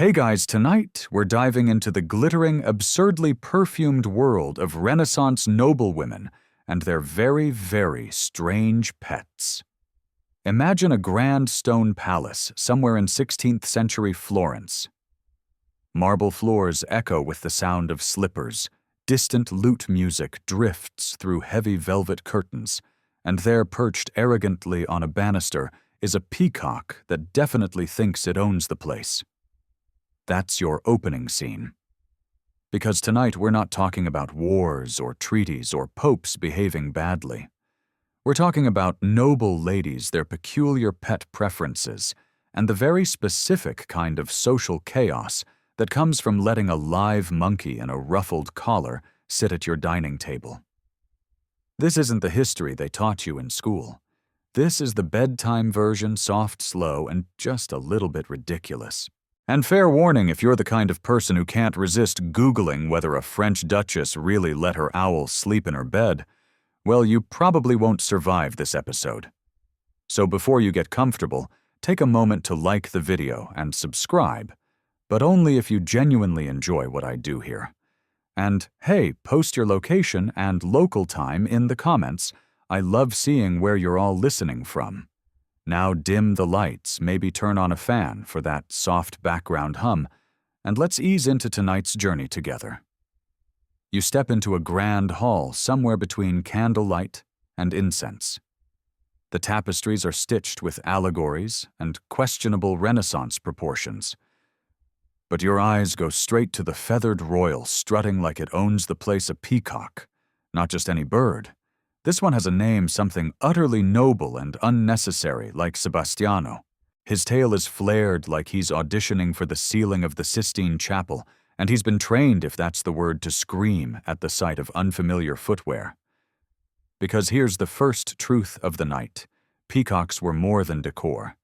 Hey guys, tonight we're diving into the glittering, absurdly perfumed world of Renaissance noblewomen and their very, very strange pets. Imagine a grand stone palace somewhere in 16th century Florence. Marble floors echo with the sound of slippers, distant lute music drifts through heavy velvet curtains, and there perched arrogantly on a banister is a peacock that definitely thinks it owns the place. That's your opening scene. Because tonight we're not talking about wars or treaties or popes behaving badly. We're talking about noble ladies, their peculiar pet preferences, and the very specific kind of social chaos that comes from letting a live monkey in a ruffled collar sit at your dining table. This isn't the history they taught you in school. This is the bedtime version, soft, slow, and just a little bit ridiculous. And fair warning if you're the kind of person who can't resist Googling whether a French duchess really let her owl sleep in her bed, well, you probably won't survive this episode. So before you get comfortable, take a moment to like the video and subscribe, but only if you genuinely enjoy what I do here. And hey, post your location and local time in the comments. I love seeing where you're all listening from. Now dim the lights, maybe turn on a fan for that soft background hum, and let's ease into tonight's journey together. You step into a grand hall somewhere between candlelight and incense. The tapestries are stitched with allegories and questionable Renaissance proportions. But your eyes go straight to the feathered royal strutting like it owns the place, a peacock, not just any bird. This one has a name, something utterly noble and unnecessary, like Sebastiano. His tail is flared like he's auditioning for the ceiling of the Sistine Chapel, and he's been trained, if that's the word, to scream at the sight of unfamiliar footwear. Because here's the first truth of the night. Peacocks were more than decor.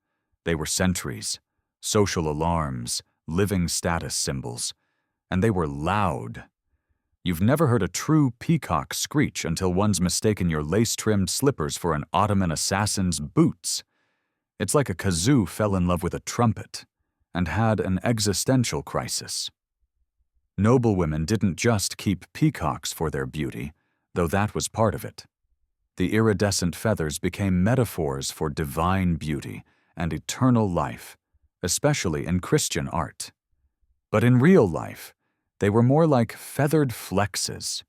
They were sentries, social alarms, living status symbols, and they were loud. You've never heard a true peacock screech until one's mistaken your lace-trimmed slippers for an Ottoman assassin's boots. It's like a kazoo fell in love with a trumpet and had an existential crisis. Noblewomen didn't just keep peacocks for their beauty, though that was part of it. The iridescent feathers became metaphors for divine beauty and eternal life, especially in Christian art. But in real life, they were more like feathered flexes.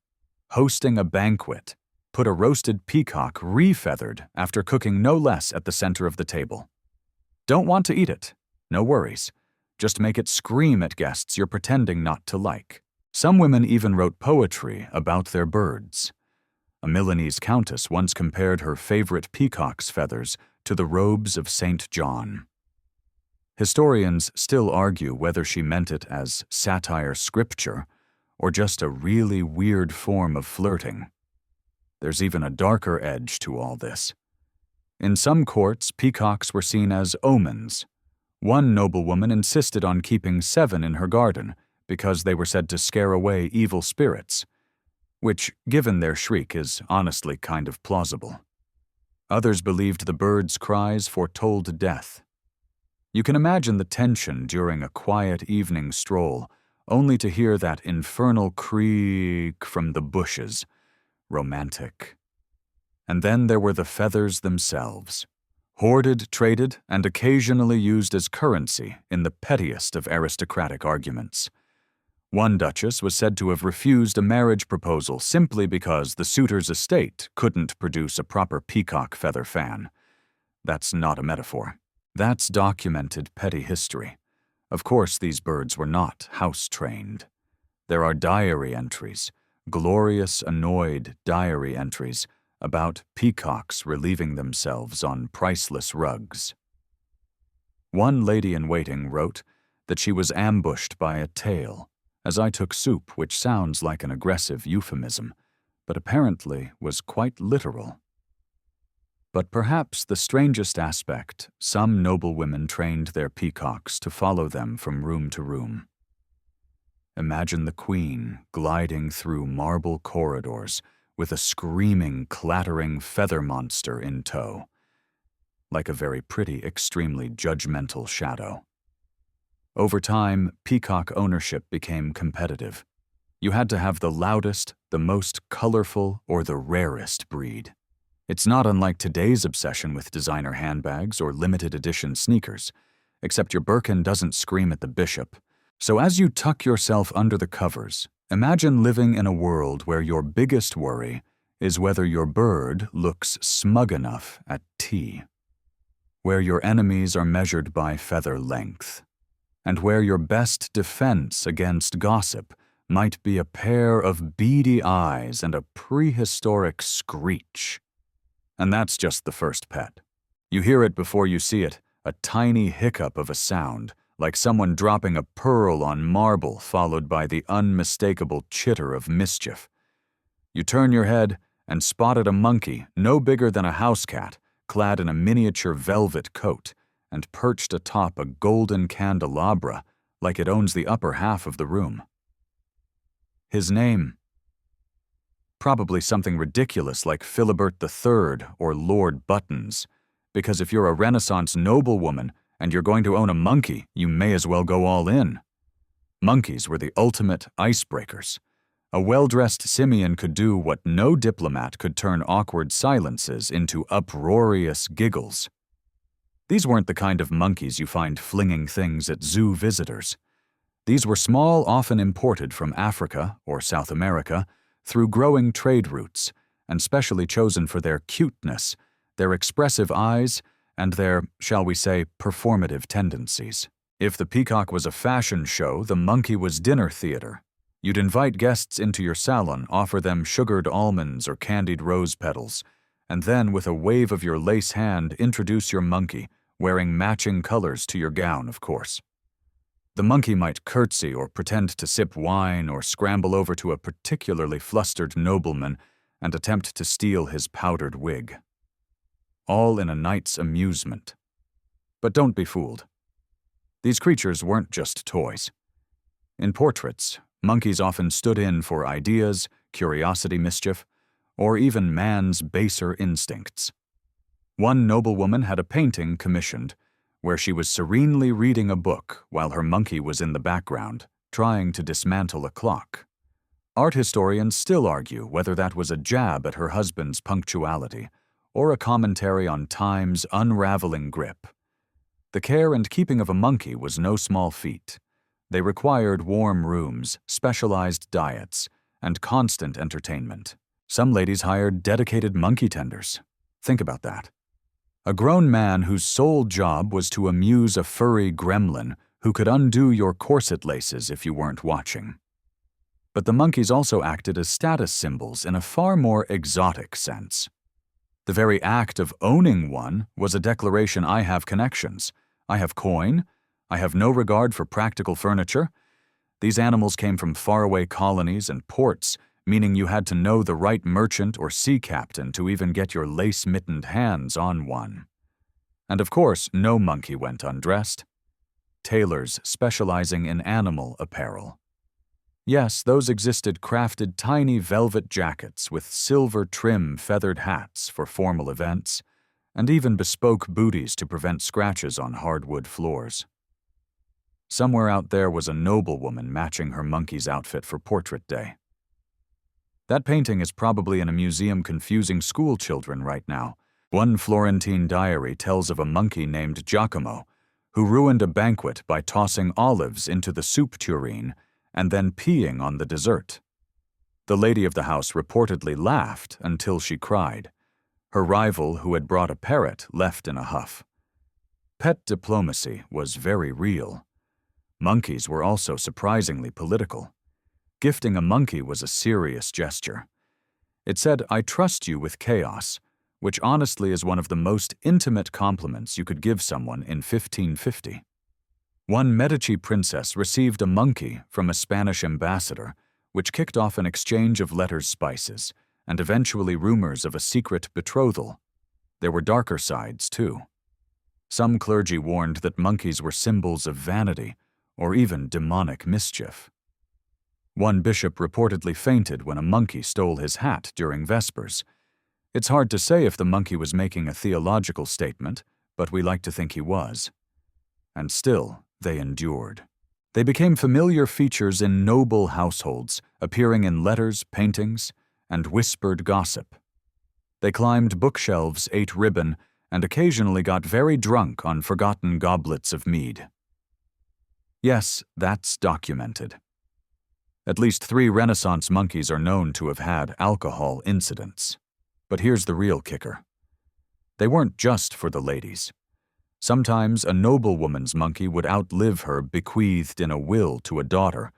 Hosting a banquet, put a roasted peacock re-feathered after cooking no less at the center of the table. Don't want to eat it? No worries. Just make it scream at guests you're pretending not to like. Some women even wrote poetry about their birds. A Milanese countess once compared her favorite peacock's feathers to the robes of Saint John. Historians still argue whether she meant it as satire scripture or just a really weird form of flirting. There's even a darker edge to all this. In some courts, peacocks were seen as omens. One noblewoman insisted on keeping 7 in her garden because they were said to scare away evil spirits, which, given their shriek, is honestly kind of plausible. Others believed the birds' cries foretold death. You can imagine the tension during a quiet evening stroll, only to hear that infernal creak from the bushes. Romantic. And then there were the feathers themselves. Hoarded, traded, and occasionally used as currency in the pettiest of aristocratic arguments. One duchess was said to have refused a marriage proposal simply because the suitor's estate couldn't produce a proper peacock feather fan. That's not a metaphor. That's documented petty history. Of course, these birds were not house-trained. There are diary entries, glorious, annoyed diary entries, about peacocks relieving themselves on priceless rugs. One lady-in-waiting wrote that she was ambushed by a tail, as I took soup, which sounds like an aggressive euphemism, but apparently was quite literal. But perhaps the strangest aspect, some noblewomen trained their peacocks to follow them from room to room. Imagine the queen gliding through marble corridors with a screaming, clattering feather monster in tow, like a very pretty, extremely judgmental shadow. Over time, peacock ownership became competitive. You had to have the loudest, the most colorful, or the rarest breed. It's not unlike today's obsession with designer handbags or limited edition sneakers, except your Birkin doesn't scream at the bishop. So as you tuck yourself under the covers, imagine living in a world where your biggest worry is whether your bird looks smug enough at tea, where your enemies are measured by feather length, and where your best defense against gossip might be a pair of beady eyes and a prehistoric screech. And that's just the first pet. You hear it before you see it, a tiny hiccup of a sound, like someone dropping a pearl on marble followed by the unmistakable chitter of mischief. You turn your head and spotted a monkey no bigger than a house cat, clad in a miniature velvet coat and perched atop a golden candelabra like it owns the upper half of the room. His name? Probably something ridiculous like Philibert III or Lord Buttons, because if you're a Renaissance noblewoman and you're going to own a monkey, you may as well go all in. Monkeys were the ultimate icebreakers. A well-dressed simian could do what no diplomat could turn awkward silences into uproarious giggles. These weren't the kind of monkeys you find flinging things at zoo visitors. These were small, often imported from Africa or South America through growing trade routes, and specially chosen for their cuteness, their expressive eyes, and their, shall we say, performative tendencies. If the peacock was a fashion show, the monkey was dinner theater. You'd invite guests into your salon, offer them sugared almonds or candied rose petals, and then, with a wave of your lace hand, introduce your monkey, wearing matching colors to your gown, of course. The monkey might curtsy or pretend to sip wine or scramble over to a particularly flustered nobleman and attempt to steal his powdered wig. All in a night's amusement. But don't be fooled. These creatures weren't just toys. In portraits, monkeys often stood in for ideas, curiosity, mischief, or even man's baser instincts. One noblewoman had a painting commissioned where she was serenely reading a book while her monkey was in the background, trying to dismantle a clock. Art historians still argue whether that was a jab at her husband's punctuality or a commentary on time's unraveling grip. The care and keeping of a monkey was no small feat. They required warm rooms, specialized diets, and constant entertainment. Some ladies hired dedicated monkey tenders. Think about that. A grown man whose sole job was to amuse a furry gremlin who could undo your corset laces if you weren't watching. But the monkeys also acted as status symbols in a far more exotic sense. The very act of owning one was a declaration: I have connections, I have coin, I have no regard for practical furniture. These animals came from faraway colonies and ports, meaning you had to know the right merchant or sea captain to even get your lace-mittened hands on one. And of course, no monkey went undressed. Tailors specializing in animal apparel. Yes, those existed crafted tiny velvet jackets with silver trim feathered hats for formal events, and even bespoke booties to prevent scratches on hardwood floors. Somewhere out there was a noblewoman matching her monkey's outfit for portrait day. That painting is probably in a museum confusing school children right now. One Florentine diary tells of a monkey named Giacomo who ruined a banquet by tossing olives into the soup tureen and then peeing on the dessert. The lady of the house reportedly laughed until she cried. Her rival, who had brought a parrot, left in a huff. Pet diplomacy was very real. Monkeys were also surprisingly political. Gifting a monkey was a serious gesture. It said, "I trust you with chaos," which honestly is one of the most intimate compliments you could give someone in 1550. One Medici princess received a monkey from a Spanish ambassador, which kicked off an exchange of letters spices and eventually rumors of a secret betrothal. There were darker sides, too. Some clergy warned that monkeys were symbols of vanity or even demonic mischief. One bishop reportedly fainted when a monkey stole his hat during Vespers. It's hard to say if the monkey was making a theological statement, but we like to think he was. And still, they endured. They became familiar features in noble households, appearing in letters, paintings, and whispered gossip. They climbed bookshelves, ate ribbon, and occasionally got very drunk on forgotten goblets of mead. Yes, that's documented. At least 3 Renaissance monkeys are known to have had alcohol incidents. But here's the real kicker. They weren't just for the ladies. Sometimes a noblewoman's monkey would outlive her bequeathed in a will to a daughter,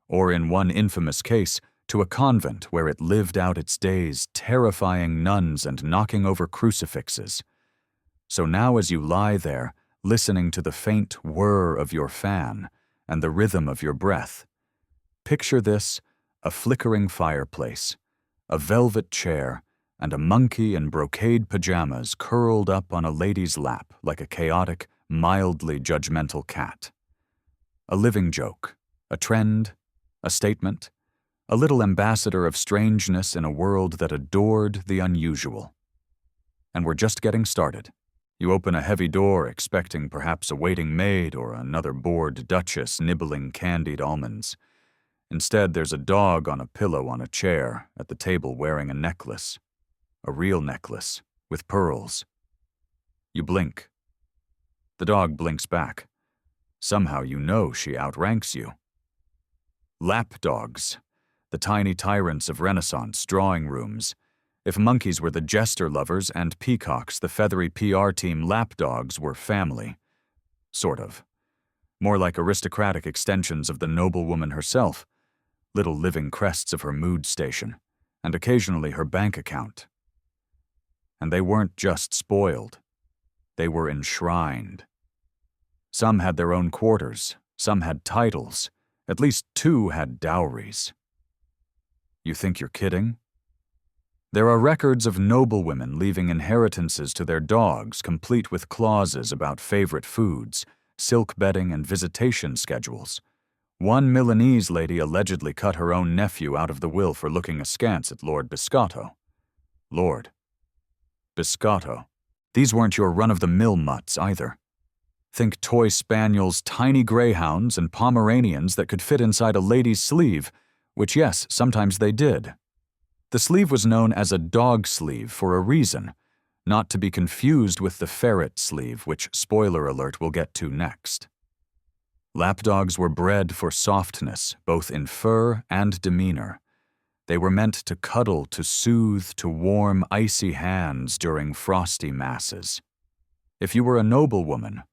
or in one infamous case, to a convent where it lived out its days terrifying nuns and knocking over crucifixes. So now as you lie there, listening to the faint whir of your fan and the rhythm of your breath, picture this: a flickering fireplace, a velvet chair, and a monkey in brocade pajamas curled up on a lady's lap like a chaotic, mildly judgmental cat. A living joke, a trend, a statement, a little ambassador of strangeness in a world that adored the unusual. And we're just getting started. You open a heavy door expecting perhaps a waiting maid or another bored duchess nibbling candied almonds. Instead, there's a dog on a pillow on a chair at the table wearing a necklace. A real necklace, with pearls. You blink. The dog blinks back. Somehow you know she outranks you. Lapdogs, the tiny tyrants of Renaissance drawing rooms. If monkeys were the jester lovers and peacocks, the feathery PR team lapdogs were family. Sort of. More like aristocratic extensions of the noblewoman herself, little living crests of her mood station, and occasionally her bank account. And they weren't just spoiled. They were enshrined. Some had their own quarters, some had titles, at least 2 had dowries. You think you're kidding? There are records of noblewomen leaving inheritances to their dogs, complete with clauses about favorite foods, silk bedding, and visitation schedules. One Milanese lady allegedly cut her own nephew out of the will for looking askance at Lord Biscotto. Lord Biscotto. These weren't your run-of-the-mill mutts either. Think toy spaniels, tiny greyhounds, and Pomeranians that could fit inside a lady's sleeve, which, yes, sometimes they did. The sleeve was known as a dog sleeve for a reason, not to be confused with the ferret sleeve, which, spoiler alert, we'll get to next. Lapdogs were bred for softness, both in fur and demeanor. They were meant to cuddle, to soothe, to warm icy hands during frosty masses. If you were a noblewoman,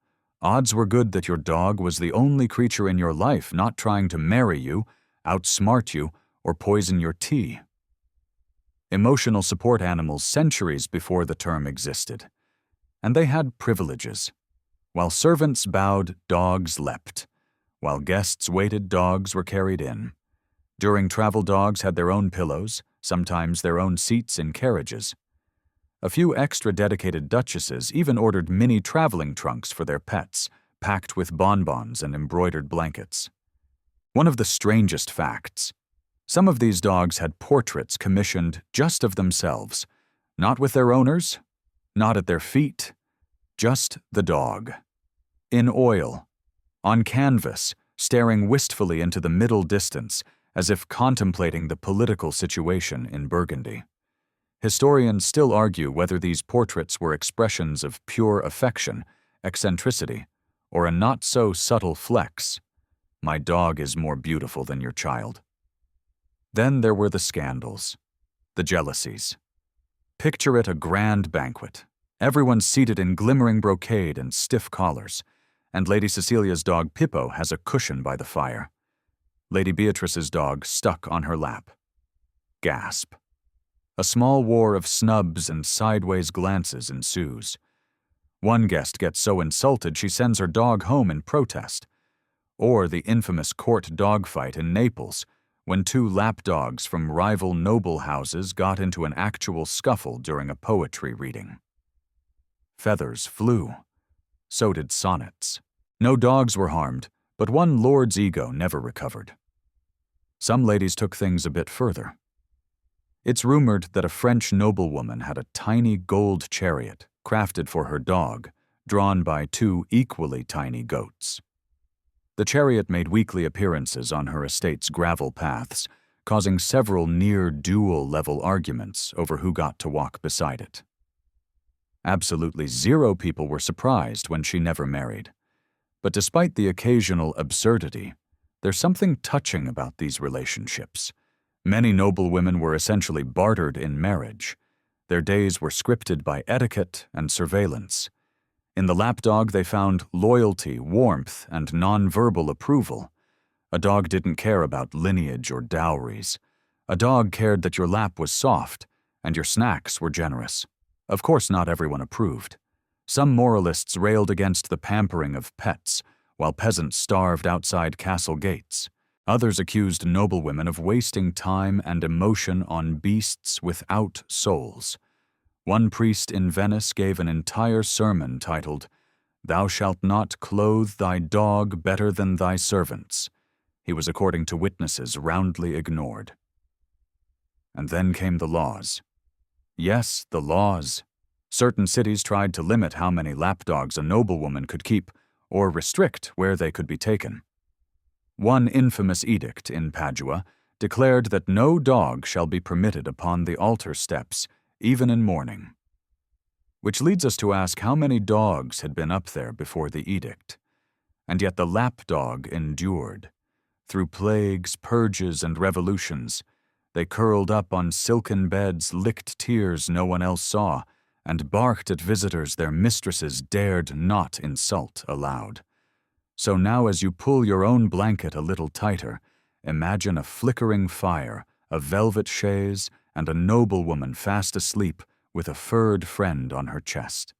odds were good that your dog was the only creature in your life not trying to marry you, outsmart you, or poison your tea. Emotional support animals centuries before the term existed. And they had privileges. While servants bowed, dogs leapt. While guests waited, dogs were carried in. During travel, dogs had their own pillows, sometimes their own seats in carriages. A few extra dedicated duchesses even ordered mini traveling trunks for their pets, packed with bonbons and embroidered blankets. One of the strangest facts: some of these dogs had portraits commissioned just of themselves, not with their owners, not at their feet, just the dog. In oil, on canvas, staring wistfully into the middle distance, as if contemplating the political situation in Burgundy. Historians still argue whether these portraits were expressions of pure affection, eccentricity, or a not-so-subtle flex. My dog is more beautiful than your child. Then there were the scandals, the jealousies. Picture it a grand banquet, everyone seated in glimmering brocade and stiff collars, and Lady Cecilia's dog Pippo has a cushion by the fire. Lady Beatrice's dog stuck on her lap. Gasp. A small war of snubs and sideways glances ensues. One guest gets so insulted she sends her dog home in protest. Or the infamous court dogfight in Naples, when 2 lapdogs from rival noble houses got into an actual scuffle during a poetry reading. Feathers flew. So did sonnets. No dogs were harmed, but one lord's ego never recovered. Some ladies took things a bit further. It's rumored that a French noblewoman had a tiny gold chariot crafted for her dog, drawn by 2 equally tiny goats. The chariot made weekly appearances on her estate's gravel paths, causing several near-duel-level arguments over who got to walk beside it. Absolutely zero people were surprised when she never married. But despite the occasional absurdity, there's something touching about these relationships. Many noblewomen were essentially bartered in marriage. Their days were scripted by etiquette and surveillance. In the lapdog, they found loyalty, warmth, and nonverbal approval. A dog didn't care about lineage or dowries. A dog cared that your lap was soft and your snacks were generous. Of course, not everyone approved. Some moralists railed against the pampering of pets, while peasants starved outside castle gates. Others accused noblewomen of wasting time and emotion on beasts without souls. One priest in Venice gave an entire sermon titled, "Thou shalt not clothe thy dog better than thy servants." He was, according to witnesses, roundly ignored. And then came the laws. Yes, the laws. Certain cities tried to limit how many lapdogs a noblewoman could keep, or restrict where they could be taken. One infamous edict in Padua declared that no dog shall be permitted upon the altar steps, even in mourning. Which leads us to ask how many dogs had been up there before the edict. And yet the lapdog endured. Through plagues, purges, and revolutions, they curled up on silken beds, licked tears no one else saw, and barked at visitors their mistresses dared not insult aloud. So now as you pull your own blanket a little tighter, imagine a flickering fire, a velvet chaise, and a noblewoman fast asleep with a furred friend on her chest.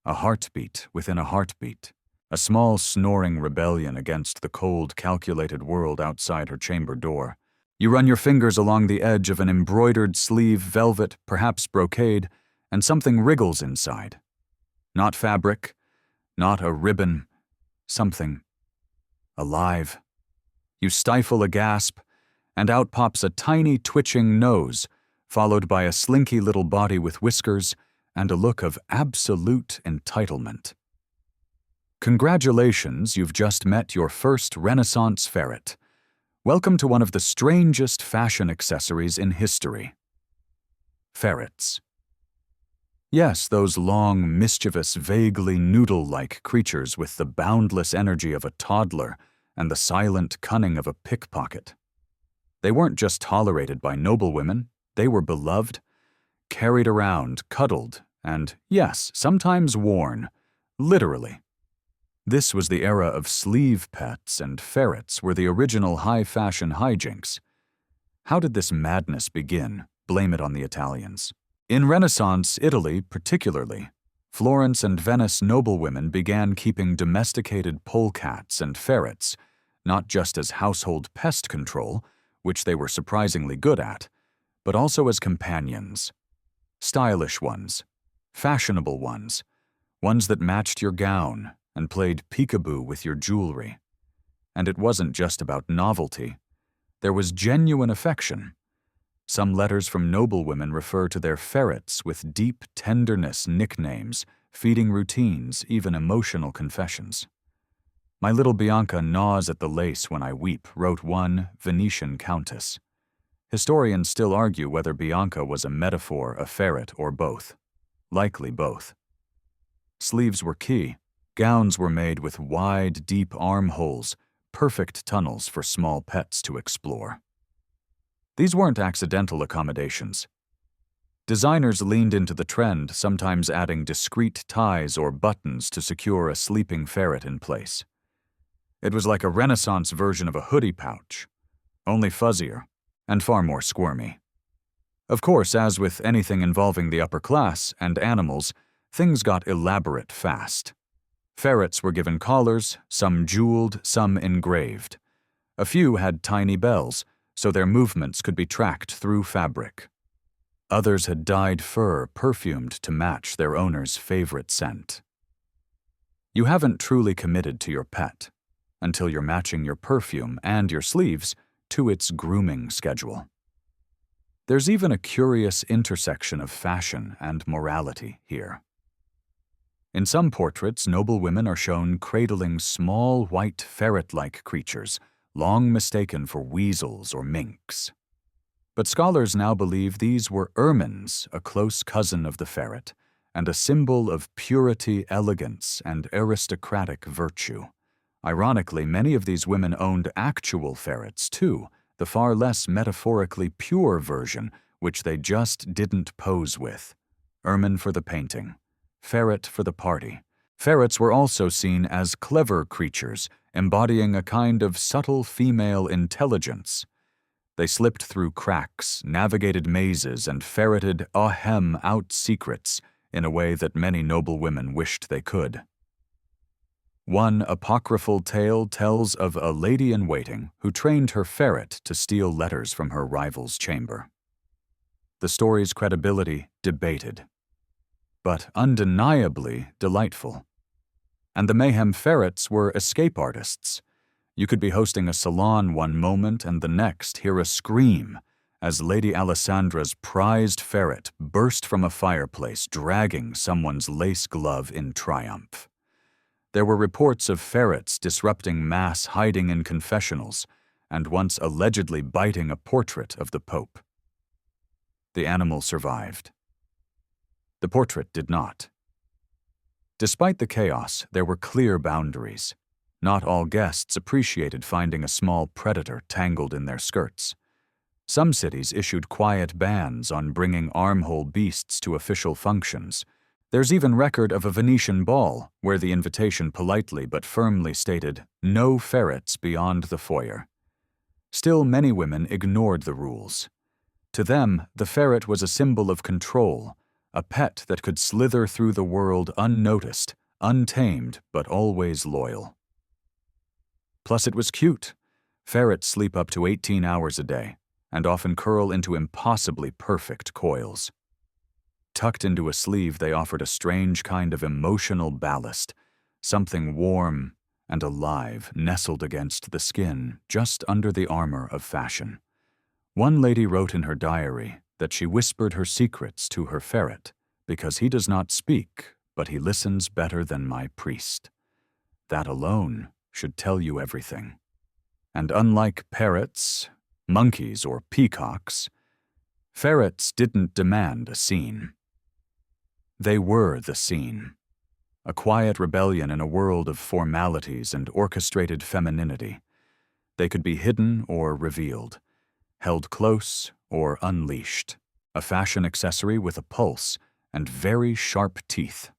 A heartbeat within a heartbeat, a small snoring rebellion against the cold, calculated world outside her chamber door. You run your fingers along the edge of an embroidered sleeve, velvet, perhaps brocade, and something wriggles inside. Not fabric, not a ribbon, something alive. You stifle a gasp, and out pops a tiny twitching nose, followed by a slinky little body with whiskers and a look of absolute entitlement. Congratulations, you've just met your first Renaissance ferret. Welcome to one of the strangest fashion accessories in history. Ferrets. Yes, those long, mischievous, vaguely noodle-like creatures with the boundless energy of a toddler and the silent cunning of a pickpocket. They weren't just tolerated by noblewomen, they were beloved, carried around, cuddled, and, yes, sometimes worn, literally. This was the era of sleeve pets, and ferrets were the original high-fashion hijinks. How did this madness begin? Blame it on the Italians. In Renaissance Italy particularly, Florence and Venice noblewomen began keeping domesticated polecats and ferrets, not just as household pest control, which they were surprisingly good at, but also as companions. Stylish ones, fashionable ones, ones that matched your gown and played peekaboo with your jewelry. And it wasn't just about novelty. There was genuine affection. Some letters from noblewomen refer to their ferrets with deep tenderness nicknames, feeding routines, even emotional confessions. "My little Bianca gnaws at the lace when I weep," wrote one Venetian countess. Historians still argue whether Bianca was a metaphor, a ferret, or both. Likely both. Sleeves were key. Gowns were made with wide, deep armholes, perfect tunnels for small pets to explore. These weren't accidental accommodations. Designers leaned into the trend, sometimes adding discreet ties or buttons to secure a sleeping ferret in place. It was like a Renaissance version of a hoodie pouch, only fuzzier and far more squirmy. Of course, as with anything involving the upper class and animals, things got elaborate fast. Ferrets were given collars, some jeweled, some engraved. A few had tiny bells, so their movements could be tracked through fabric. Others had dyed fur perfumed to match their owner's favorite scent. You haven't truly committed to your pet until you're matching your perfume and your sleeves to its grooming schedule. There's even a curious intersection of fashion and morality here. In some portraits, noblewomen are shown cradling small white ferret-like creatures, long mistaken for weasels or minks. But scholars now believe these were ermines, a close cousin of the ferret, and a symbol of purity, elegance, and aristocratic virtue. Ironically, many of these women owned actual ferrets, too, the far less metaphorically pure version, which they just didn't pose with. Ermine for the painting, ferret for the party. Ferrets were also seen as clever creatures, embodying a kind of subtle female intelligence. They slipped through cracks, navigated mazes, and ferreted out secrets in a way that many noblewomen wished they could. One apocryphal tale tells of a lady-in-waiting who trained her ferret to steal letters from her rival's chamber. The story's credibility debated, but undeniably delightful. And the mayhem ferrets were escape artists. You could be hosting a salon one moment and the next hear a scream as Lady Alessandra's prized ferret burst from a fireplace, dragging someone's lace glove in triumph. There were reports of ferrets disrupting mass hiding in confessionals and once allegedly biting a portrait of the Pope. The animal survived. The portrait did not. Despite the chaos, there were clear boundaries. Not all guests appreciated finding a small predator tangled in their skirts. Some cities issued quiet bans on bringing armhole beasts to official functions. There's even record of a Venetian ball where the invitation politely but firmly stated, "No ferrets beyond the foyer." Still, many women ignored the rules. To them, the ferret was a symbol of control, a pet that could slither through the world unnoticed, untamed, but always loyal. Plus, it was cute. Ferrets sleep up to 18 hours a day and often curl into impossibly perfect coils. Tucked into a sleeve, they offered a strange kind of emotional ballast, something warm and alive nestled against the skin just under the armor of fashion. One lady wrote in her diary that she whispered her secrets to her ferret because he does not speak, but he listens better than my priest. That alone should tell you everything. And unlike parrots, monkeys, or peacocks, ferrets didn't demand a scene. They were the scene, a quiet rebellion in a world of formalities and orchestrated femininity. They could be hidden or revealed, held close or unleashed, a fashion accessory with a pulse and very sharp teeth.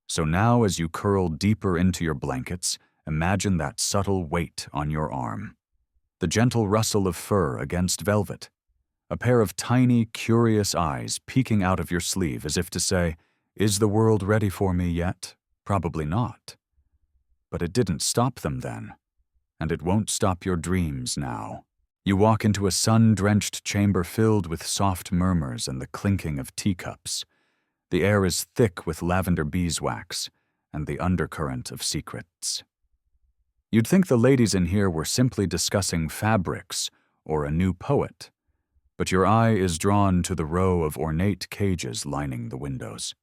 So now, as you curl deeper into your blankets, imagine that subtle weight on your arm, the gentle rustle of fur against velvet, a pair of tiny, curious eyes peeking out of your sleeve as if to say, "Is the world ready for me yet? Probably not." But it didn't stop them then, and it won't stop your dreams now. You walk into a sun-drenched chamber filled with soft murmurs and the clinking of teacups. The air is thick with lavender beeswax and the undercurrent of secrets. You'd think the ladies in here were simply discussing fabrics or a new poet, but your eye is drawn to the row of ornate cages lining the windows.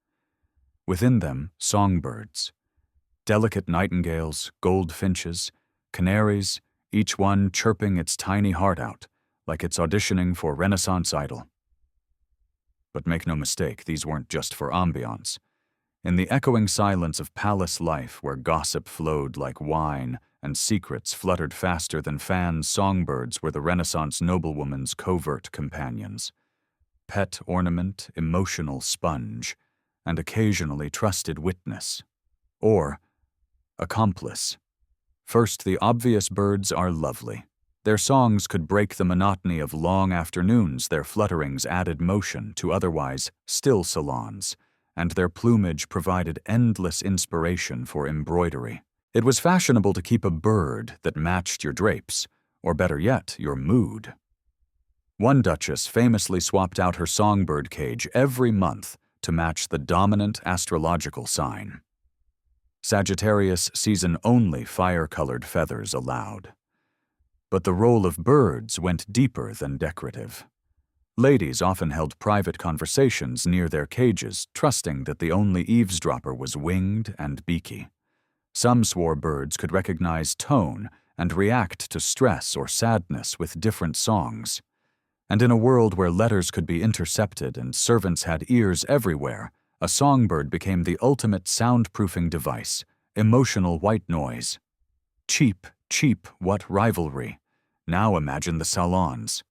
Within them, songbirds, delicate nightingales, goldfinches, canaries, each one chirping its tiny heart out, like it's auditioning for Renaissance Idol. But make no mistake, these weren't just for ambiance. In the echoing silence of palace life, where gossip flowed like wine and secrets fluttered faster than fans, songbirds were the Renaissance noblewoman's covert companions. Pet ornament, emotional sponge, and occasionally trusted witness. Or accomplice. First, the obvious birds are lovely. Their songs could break the monotony of long afternoons, their flutterings added motion to otherwise still salons, and their plumage provided endless inspiration for embroidery. It was fashionable to keep a bird that matched your drapes, or better yet, your mood. One duchess famously swapped out her songbird cage every month to match the dominant astrological sign. Sagittarius season only fire-colored feathers allowed. But the role of birds went deeper than decorative. Ladies often held private conversations near their cages, trusting that the only eavesdropper was winged and beaky. Some swore birds could recognize tone and react to stress or sadness with different songs. And in a world where letters could be intercepted and servants had ears everywhere, a songbird became the ultimate soundproofing device, emotional white noise. Cheap, cheap, what rivalry. Now imagine the salons.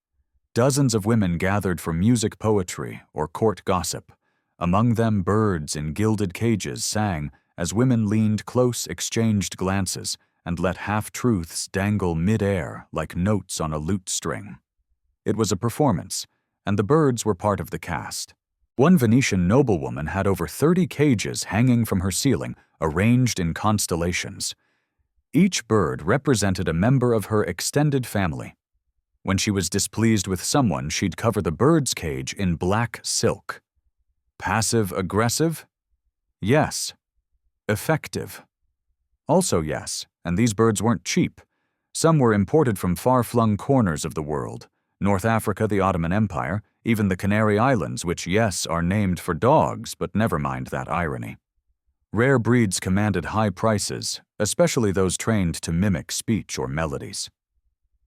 Dozens of women gathered for music poetry or court gossip. Among them, birds in gilded cages sang as women leaned close, exchanged glances, and let half-truths dangle mid-air like notes on a lute string. It was a performance, and the birds were part of the cast. One Venetian noblewoman had over 30 cages hanging from her ceiling, arranged in constellations. Each bird represented a member of her extended family. When she was displeased with someone, she'd cover the bird's cage in black silk. Passive-aggressive? Yes. Effective? Also yes, and these birds weren't cheap. Some were imported from far-flung corners of the world. North Africa, the Ottoman Empire, even the Canary Islands, which, yes, are named for dogs, but never mind that irony. Rare breeds commanded high prices, especially those trained to mimic speech or melodies.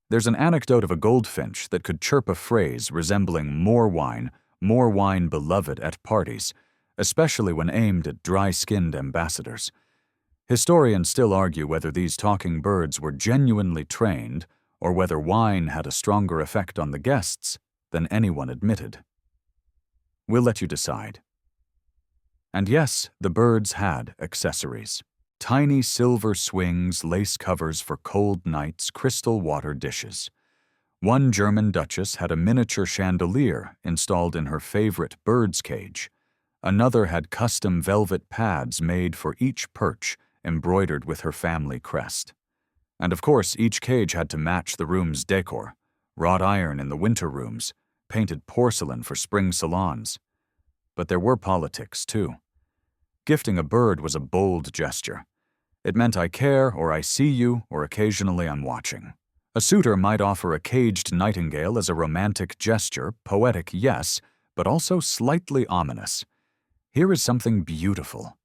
There's an anecdote of a goldfinch that could chirp a phrase resembling more wine beloved at parties, especially when aimed at dry-skinned ambassadors. Historians still argue whether these talking birds were genuinely trained or whether wine had a stronger effect on the guests than anyone admitted. We'll let you decide. And yes, the birds had accessories. Tiny silver swings, lace covers for cold nights, crystal water dishes. One German duchess had a miniature chandelier installed in her favorite bird's cage. Another had custom velvet pads made for each perch, embroidered with her family crest. And of course, each cage had to match the room's decor. Wrought iron in the winter rooms, painted porcelain for spring salons. But there were politics, too. Gifting a bird was a bold gesture. It meant I care, or I see you, or occasionally I'm watching. A suitor might offer a caged nightingale as a romantic gesture, poetic, yes, but also slightly ominous. Here is something beautiful.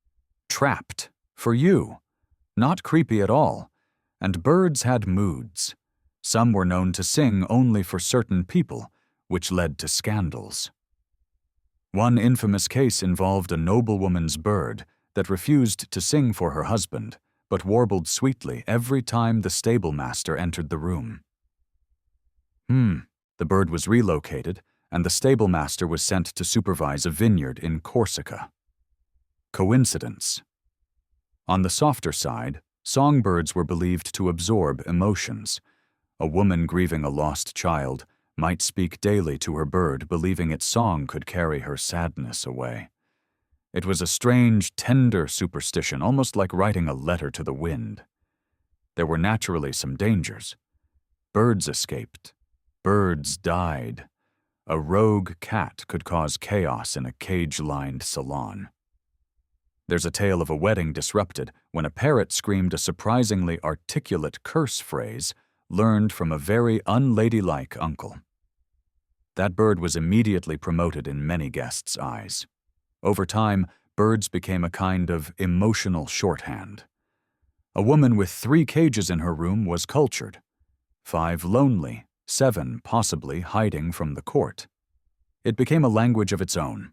Trapped. For you. Not creepy at all. And birds had moods. Some were known to sing only for certain people, which led to scandals. One infamous case involved a noblewoman's bird that refused to sing for her husband, but warbled sweetly every time the stablemaster entered the room. The bird was relocated, and the stablemaster was sent to supervise a vineyard in Corsica. Coincidence? On the softer side, songbirds were believed to absorb emotions. A woman grieving a lost child might speak daily to her bird, believing its song could carry her sadness away. It was a strange, tender superstition, almost like writing a letter to the wind. There were naturally some dangers. Birds escaped. Birds died. A rogue cat could cause chaos in a cage-lined salon. There's a tale of a wedding disrupted when a parrot screamed a surprisingly articulate curse phrase learned from a very unladylike uncle. That bird was immediately promoted in many guests' eyes. Over time, birds became a kind of emotional shorthand. A woman with 3 cages in her room was cultured. 5 lonely, 7 possibly hiding from the court. It became a language of its own.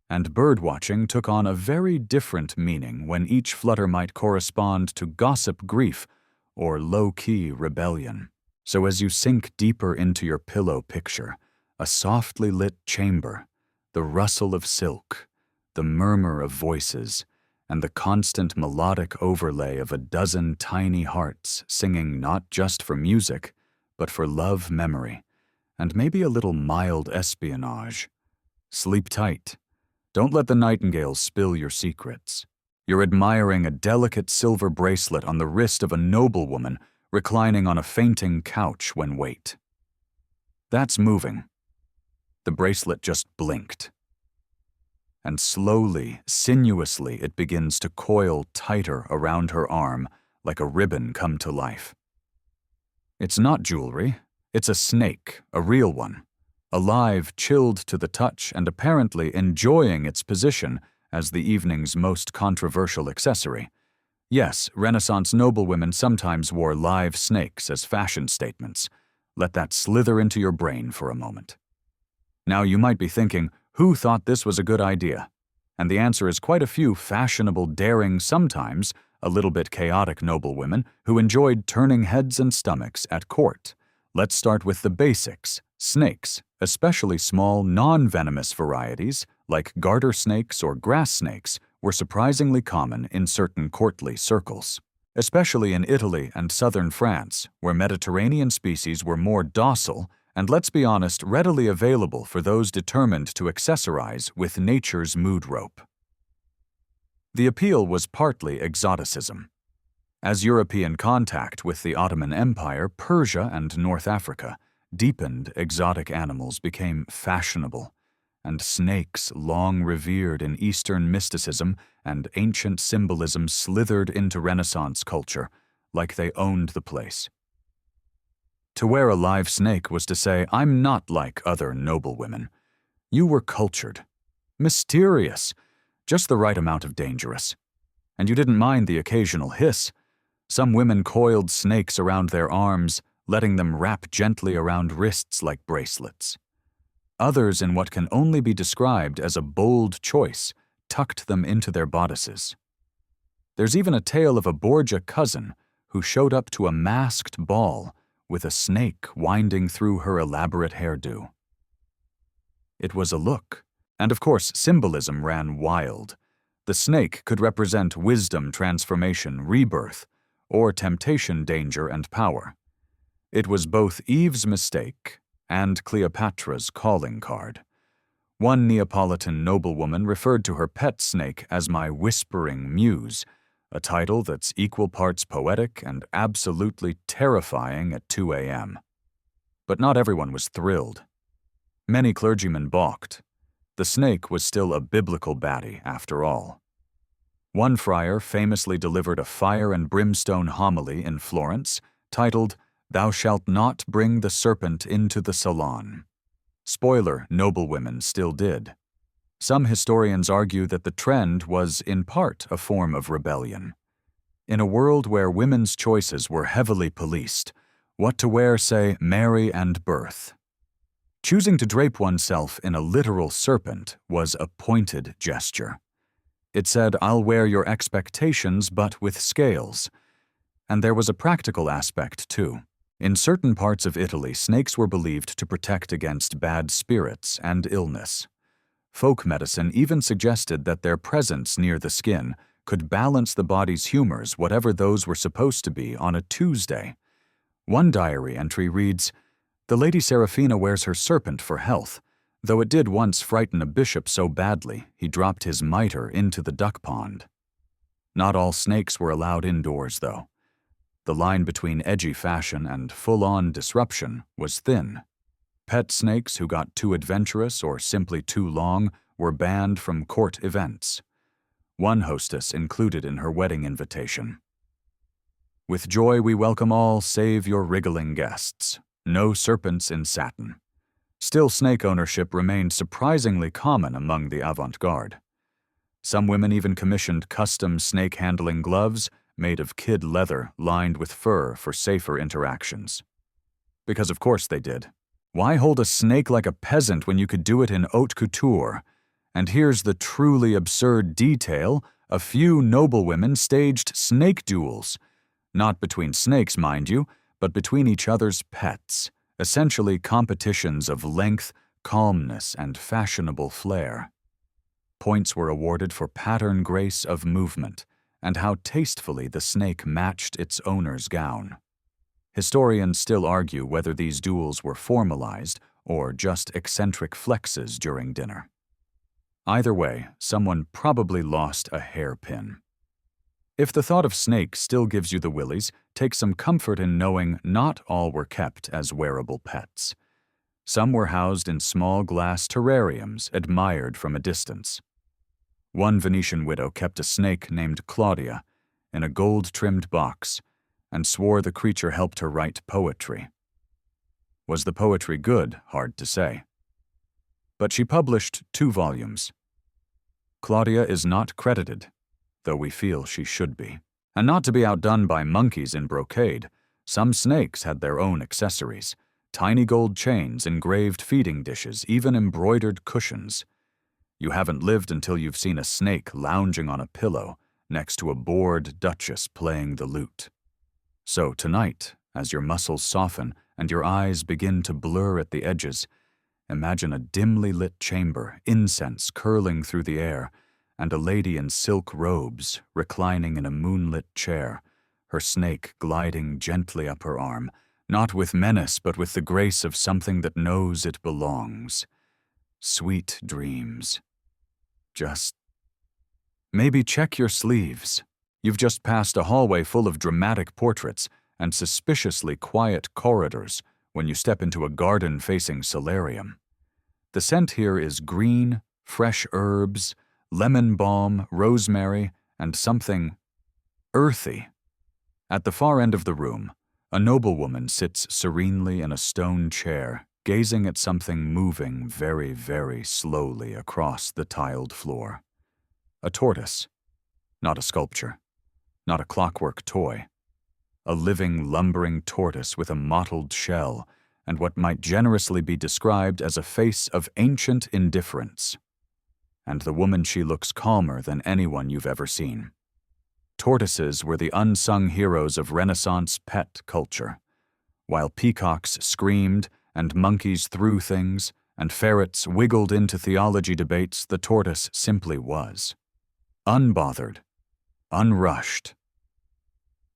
And bird-watching took on a very different meaning when each flutter might correspond to gossip grief or low-key rebellion. So as you sink deeper into your pillow picture, a softly lit chamber, the rustle of silk, the murmur of voices, and the constant melodic overlay of a dozen tiny hearts singing not just for music, but for love memory, and maybe a little mild espionage. Sleep tight. Don't let the nightingales spill your secrets. You're admiring a delicate silver bracelet on the wrist of a noblewoman reclining on a fainting couch when wait. That's moving. The bracelet just blinked. And slowly, sinuously, it begins to coil tighter around her arm like a ribbon come to life. It's not jewelry. It's a snake, a real one. alive, chilled to the touch, and apparently enjoying its position as the evening's most controversial accessory. Yes, Renaissance noblewomen sometimes wore live snakes as fashion statements. Let that slither into your brain for a moment. Now you might be thinking, who thought this was a good idea? And the answer is quite a few fashionable, daring, sometimes a little bit chaotic noblewomen who enjoyed turning heads and stomachs at court. Let's start with the basics. Snakes, especially small, non-venomous varieties like garter snakes or grass snakes, were surprisingly common in certain courtly circles, especially in Italy and southern France, where Mediterranean species were more docile and, let's be honest, readily available for those determined to accessorize with nature's mood rope. The appeal was partly exoticism. As European contact with the Ottoman Empire, Persia, and North Africa deepened, exotic animals became fashionable, and snakes, long revered in Eastern mysticism and ancient symbolism, slithered into Renaissance culture like they owned the place. To wear a live snake was to say, I'm not like other noblewomen. You were cultured, mysterious, just the right amount of dangerous. And you didn't mind the occasional hiss. Some women coiled snakes around their arms, letting them wrap gently around wrists like bracelets. Others, in what can only be described as a bold choice, tucked them into their bodices. There's even a tale of a Borgia cousin who showed up to a masked ball with a snake winding through her elaborate hairdo. It was a look, and of course symbolism ran wild. The snake could represent wisdom, transformation, rebirth, or temptation, danger, and power. It was both Eve's mistake and Cleopatra's calling card. One Neapolitan noblewoman referred to her pet snake as my whispering muse, a title that's equal parts poetic and absolutely terrifying at 2 a.m. But not everyone was thrilled. Many clergymen balked. The snake was still a biblical baddie, after all. One friar famously delivered a fire and brimstone homily in Florence, titled, "Thou shalt not bring the serpent into the salon." Spoiler, noblewomen still did. Some historians argue that the trend was, in part, a form of rebellion. In a world where women's choices were heavily policed, what to wear say marry and birth. Choosing to drape oneself in a literal serpent was a pointed gesture. It said, I'll wear your expectations but with scales. And there was a practical aspect, too. In certain parts of Italy, snakes were believed to protect against bad spirits and illness. Folk medicine even suggested that their presence near the skin could balance the body's humors, whatever those were supposed to be, on a Tuesday. One diary entry reads, "The Lady Seraphina wears her serpent for health, though it did once frighten a bishop so badly he dropped his mitre into the duck pond." Not all snakes were allowed indoors, though. The line between edgy fashion and full-on disruption was thin. Pet snakes who got too adventurous or simply too long were banned from court events. One hostess included in her wedding invitation, "With joy we welcome all save your wriggling guests. No serpents in satin." Still, snake ownership remained surprisingly common among the avant-garde. Some women even commissioned custom snake-handling gloves made of kid leather lined with fur for safer interactions. Because of course they did. Why hold a snake like a peasant when you could do it in haute couture? And here's the truly absurd detail: a few noblewomen staged snake duels. Not between snakes, mind you, but between each other's pets, essentially competitions of length, calmness, and fashionable flair. Points were awarded for pattern grace of movement and how tastefully the snake matched its owner's gown. Historians still argue whether these duels were formalized or just eccentric flexes during dinner. Either way, someone probably lost a hairpin. If the thought of snakes still gives you the willies, take some comfort in knowing not all were kept as wearable pets. Some were housed in small glass terrariums admired from a distance. One Venetian widow kept a snake named Claudia in a gold-trimmed box and swore the creature helped her write poetry. Was the poetry good? Hard to say. but she published 2 volumes. Claudia is not credited, though we feel she should be. And not to be outdone by monkeys in brocade, some snakes had their own accessories: tiny gold chains, engraved feeding dishes, even embroidered cushions. You haven't lived until you've seen a snake lounging on a pillow next to a bored duchess playing the lute. So tonight, as your muscles soften and your eyes begin to blur at the edges, imagine a dimly lit chamber, incense curling through the air, and a lady in silk robes reclining in a moonlit chair, her snake gliding gently up her arm, not with menace but with the grace of something that knows it belongs. Sweet dreams. Just maybe check your sleeves. You've just passed a hallway full of dramatic portraits and suspiciously quiet corridors when you step into a garden-facing solarium. The scent here is green, fresh herbs, lemon balm, rosemary, and something earthy. At the far end of the room, a noblewoman sits serenely in a stone chair, gazing at something moving very, very slowly across the tiled floor. A tortoise, not a sculpture, not a clockwork toy. A living, lumbering tortoise with a mottled shell and what might generously be described as a face of ancient indifference. And the woman, she looks calmer than anyone you've ever seen. Tortoises were the unsung heroes of Renaissance pet culture. While peacocks screamed and monkeys threw things and ferrets wiggled into theology debates, the tortoise simply was. Unbothered, unrushed.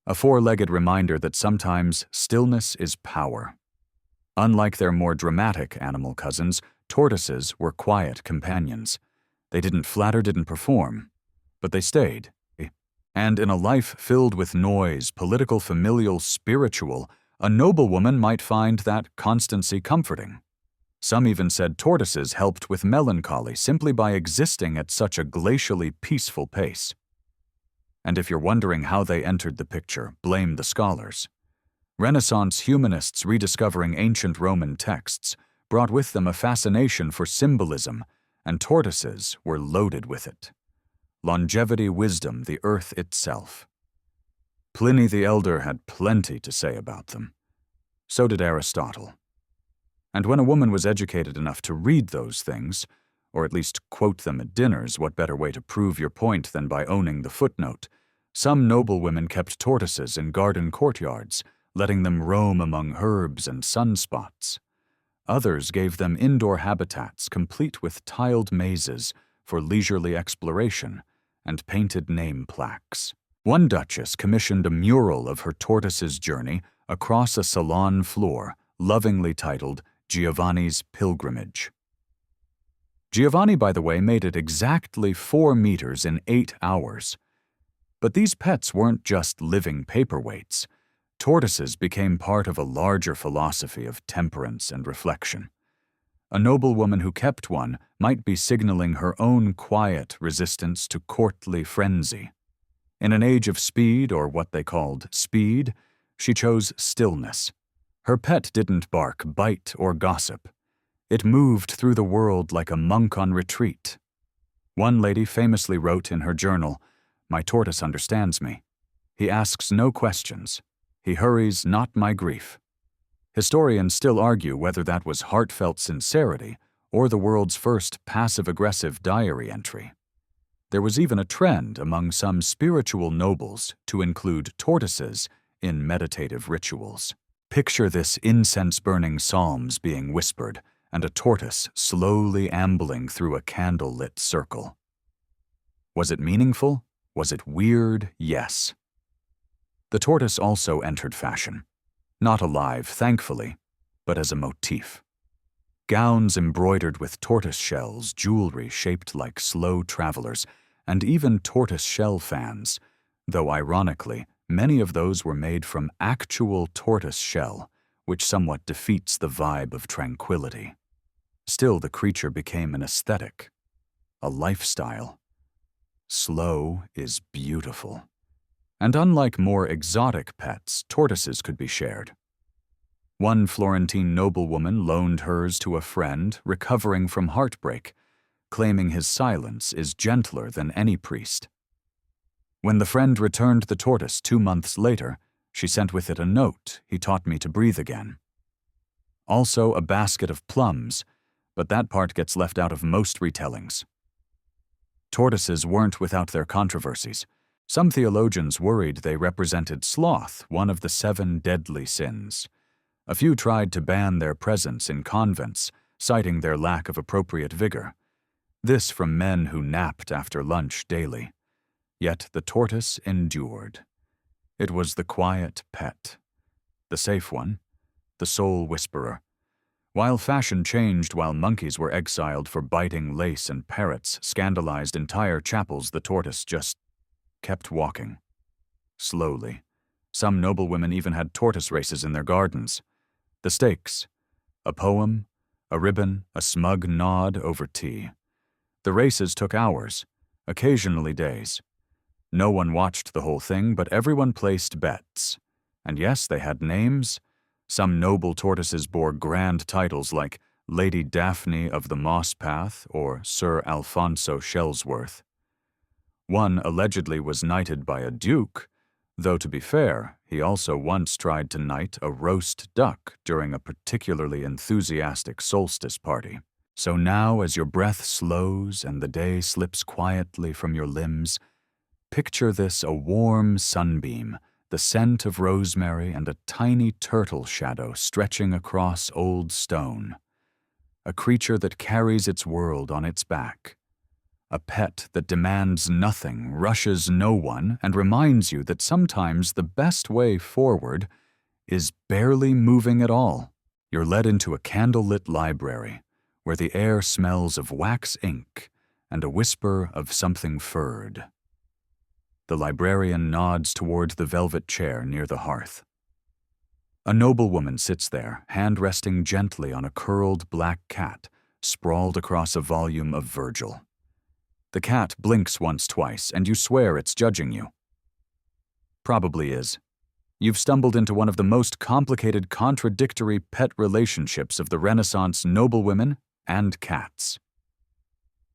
A four-legged reminder that sometimes stillness is power. Unlike their more dramatic animal cousins, tortoises were quiet companions. They didn't flatter, didn't perform, but they stayed. And in a life filled with noise, political, familial, spiritual, a noblewoman might find that constancy comforting. Some even said tortoises helped with melancholy simply by existing at such a glacially peaceful pace. And if you're wondering how they entered the picture, blame the scholars. Renaissance humanists rediscovering ancient Roman texts brought with them a fascination for symbolism, and tortoises were loaded with it. Longevity, wisdom, the earth itself. Pliny the Elder had plenty to say about them. So did Aristotle. And when a woman was educated enough to read those things, or at least quote them at dinners, what better way to prove your point than by owning the footnote? Some noblewomen kept tortoises in garden courtyards, letting them roam among herbs and sunspots. Others gave them indoor habitats complete with tiled mazes for leisurely exploration and painted name plaques. One duchess commissioned a mural of her tortoise's journey across a salon floor, lovingly titled Giovanni's Pilgrimage. Giovanni, by the way, made it exactly 4 meters in 8 hours. But these pets weren't just living paperweights. Tortoises became part of a larger philosophy of temperance and reflection. A noblewoman who kept one might be signaling her own quiet resistance to courtly frenzy. In an age of speed, or what they called speed, she chose stillness. Her pet didn't bark, bite, or gossip. It moved through the world like a monk on retreat. One lady famously wrote in her journal, "My tortoise understands me. He asks no questions. He hurries not my grief." Historians still argue whether that was heartfelt sincerity or the world's first passive-aggressive diary entry. There was even a trend among some spiritual nobles to include tortoises in meditative rituals. Picture this: incense-burning psalms being whispered and a tortoise slowly ambling through a candle-lit circle. Was it meaningful? Was it weird? Yes. The tortoise also entered fashion. Not alive, thankfully, but as a motif. Gowns embroidered with tortoise shells, jewelry shaped like slow travelers, and even tortoise shell fans, though ironically, many of those were made from actual tortoise shell, which somewhat defeats the vibe of tranquility. Still, the creature became an aesthetic, a lifestyle. Slow is beautiful. And unlike more exotic pets, tortoises could be shared. One Florentine noblewoman loaned hers to a friend recovering from heartbreak, claiming his silence is gentler than any priest. When the friend returned the tortoise 2 months later, she sent with it a note: "He taught me to breathe again." Also a basket of plums, but that part gets left out of most retellings. Tortoises weren't without their controversies. Some theologians worried they represented sloth, one of the 7 deadly sins. A few tried to ban their presence in convents, citing their lack of appropriate vigor. This from men who napped after lunch daily. Yet the tortoise endured. It was the quiet pet, the safe one, the soul whisperer. While fashion changed while monkeys were exiled for biting lace and parrots scandalized entire chapels, the tortoise just kept walking. Slowly. Some noblewomen even had tortoise races in their gardens. The stakes: a poem, a ribbon, a smug nod over tea. The races took hours, occasionally days. No one watched the whole thing, but everyone placed bets. And yes, they had names. Some noble tortoises bore grand titles like Lady Daphne of the Moss Path or Sir Alfonso Shellsworth. One allegedly was knighted by a duke, though to be fair, he also once tried to knight a roast duck during a particularly enthusiastic solstice party. So now, as your breath slows and the day slips quietly from your limbs, picture this: a warm sunbeam, the scent of rosemary, and a tiny turtle shadow stretching across old stone. A creature that carries its world on its back. A pet that demands nothing, rushes no one, and reminds you that sometimes the best way forward is barely moving at all. You're led into a candlelit library, where the air smells of wax ink and a whisper of something furred. The librarian nods toward the velvet chair near the hearth. A noblewoman sits there, hand resting gently on a curled black cat sprawled across a volume of Virgil. The cat blinks once, twice, and you swear it's judging you. Probably is. You've stumbled into one of the most complicated, contradictory pet relationships of the Renaissance noblewomen and cats.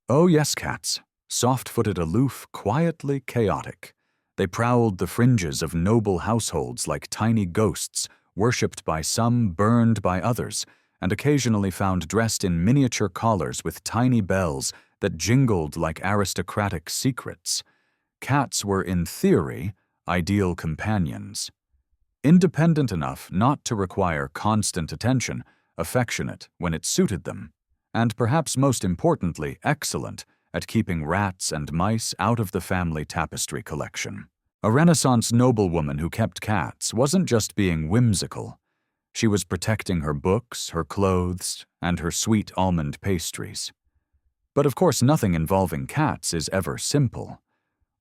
Oh yes, cats. Soft-footed, aloof, quietly chaotic. They prowled the fringes of noble households like tiny ghosts, worshipped by some, burned by others, and occasionally found dressed in miniature collars with tiny bells that jingled like aristocratic secrets. Cats were, in theory, ideal companions. Independent enough not to require constant attention, affectionate when it suited them, and perhaps most importantly, excellent at keeping rats and mice out of the family tapestry collection. A Renaissance noblewoman who kept cats wasn't just being whimsical. She was protecting her books, her clothes, and her sweet almond pastries. But of course, nothing involving cats is ever simple.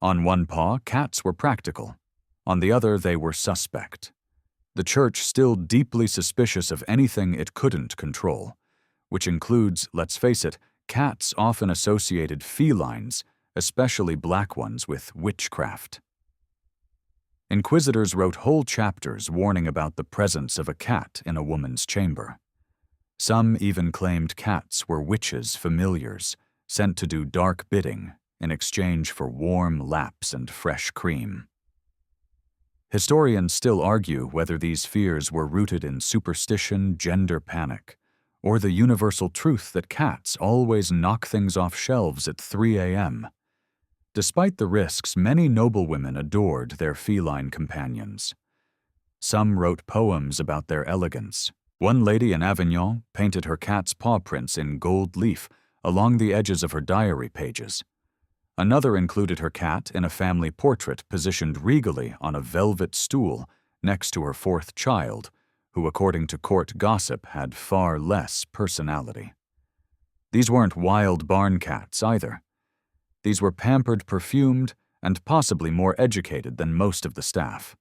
On one paw, cats were practical. On the other, they were suspect. The church still deeply suspicious of anything it couldn't control, which includes, let's face it, cats often associated felines, especially black ones, with witchcraft. Inquisitors wrote whole chapters warning about the presence of a cat in a woman's chamber. Some even claimed cats were witches' familiars, sent to do dark bidding in exchange for warm laps and fresh cream. Historians still argue whether these fears were rooted in superstition, gender panic, or the universal truth that cats always knock things off shelves at 3 a.m. Despite the risks, many noblewomen adored their feline companions. Some wrote poems about their elegance. One lady in Avignon painted her cat's paw prints in gold leaf along the edges of her diary pages. Another included her cat in a family portrait positioned regally on a velvet stool next to her 4th child, who, according to court gossip, had far less personality. These weren't wild barn cats either. These were pampered, perfumed, and possibly more educated than most of the staff.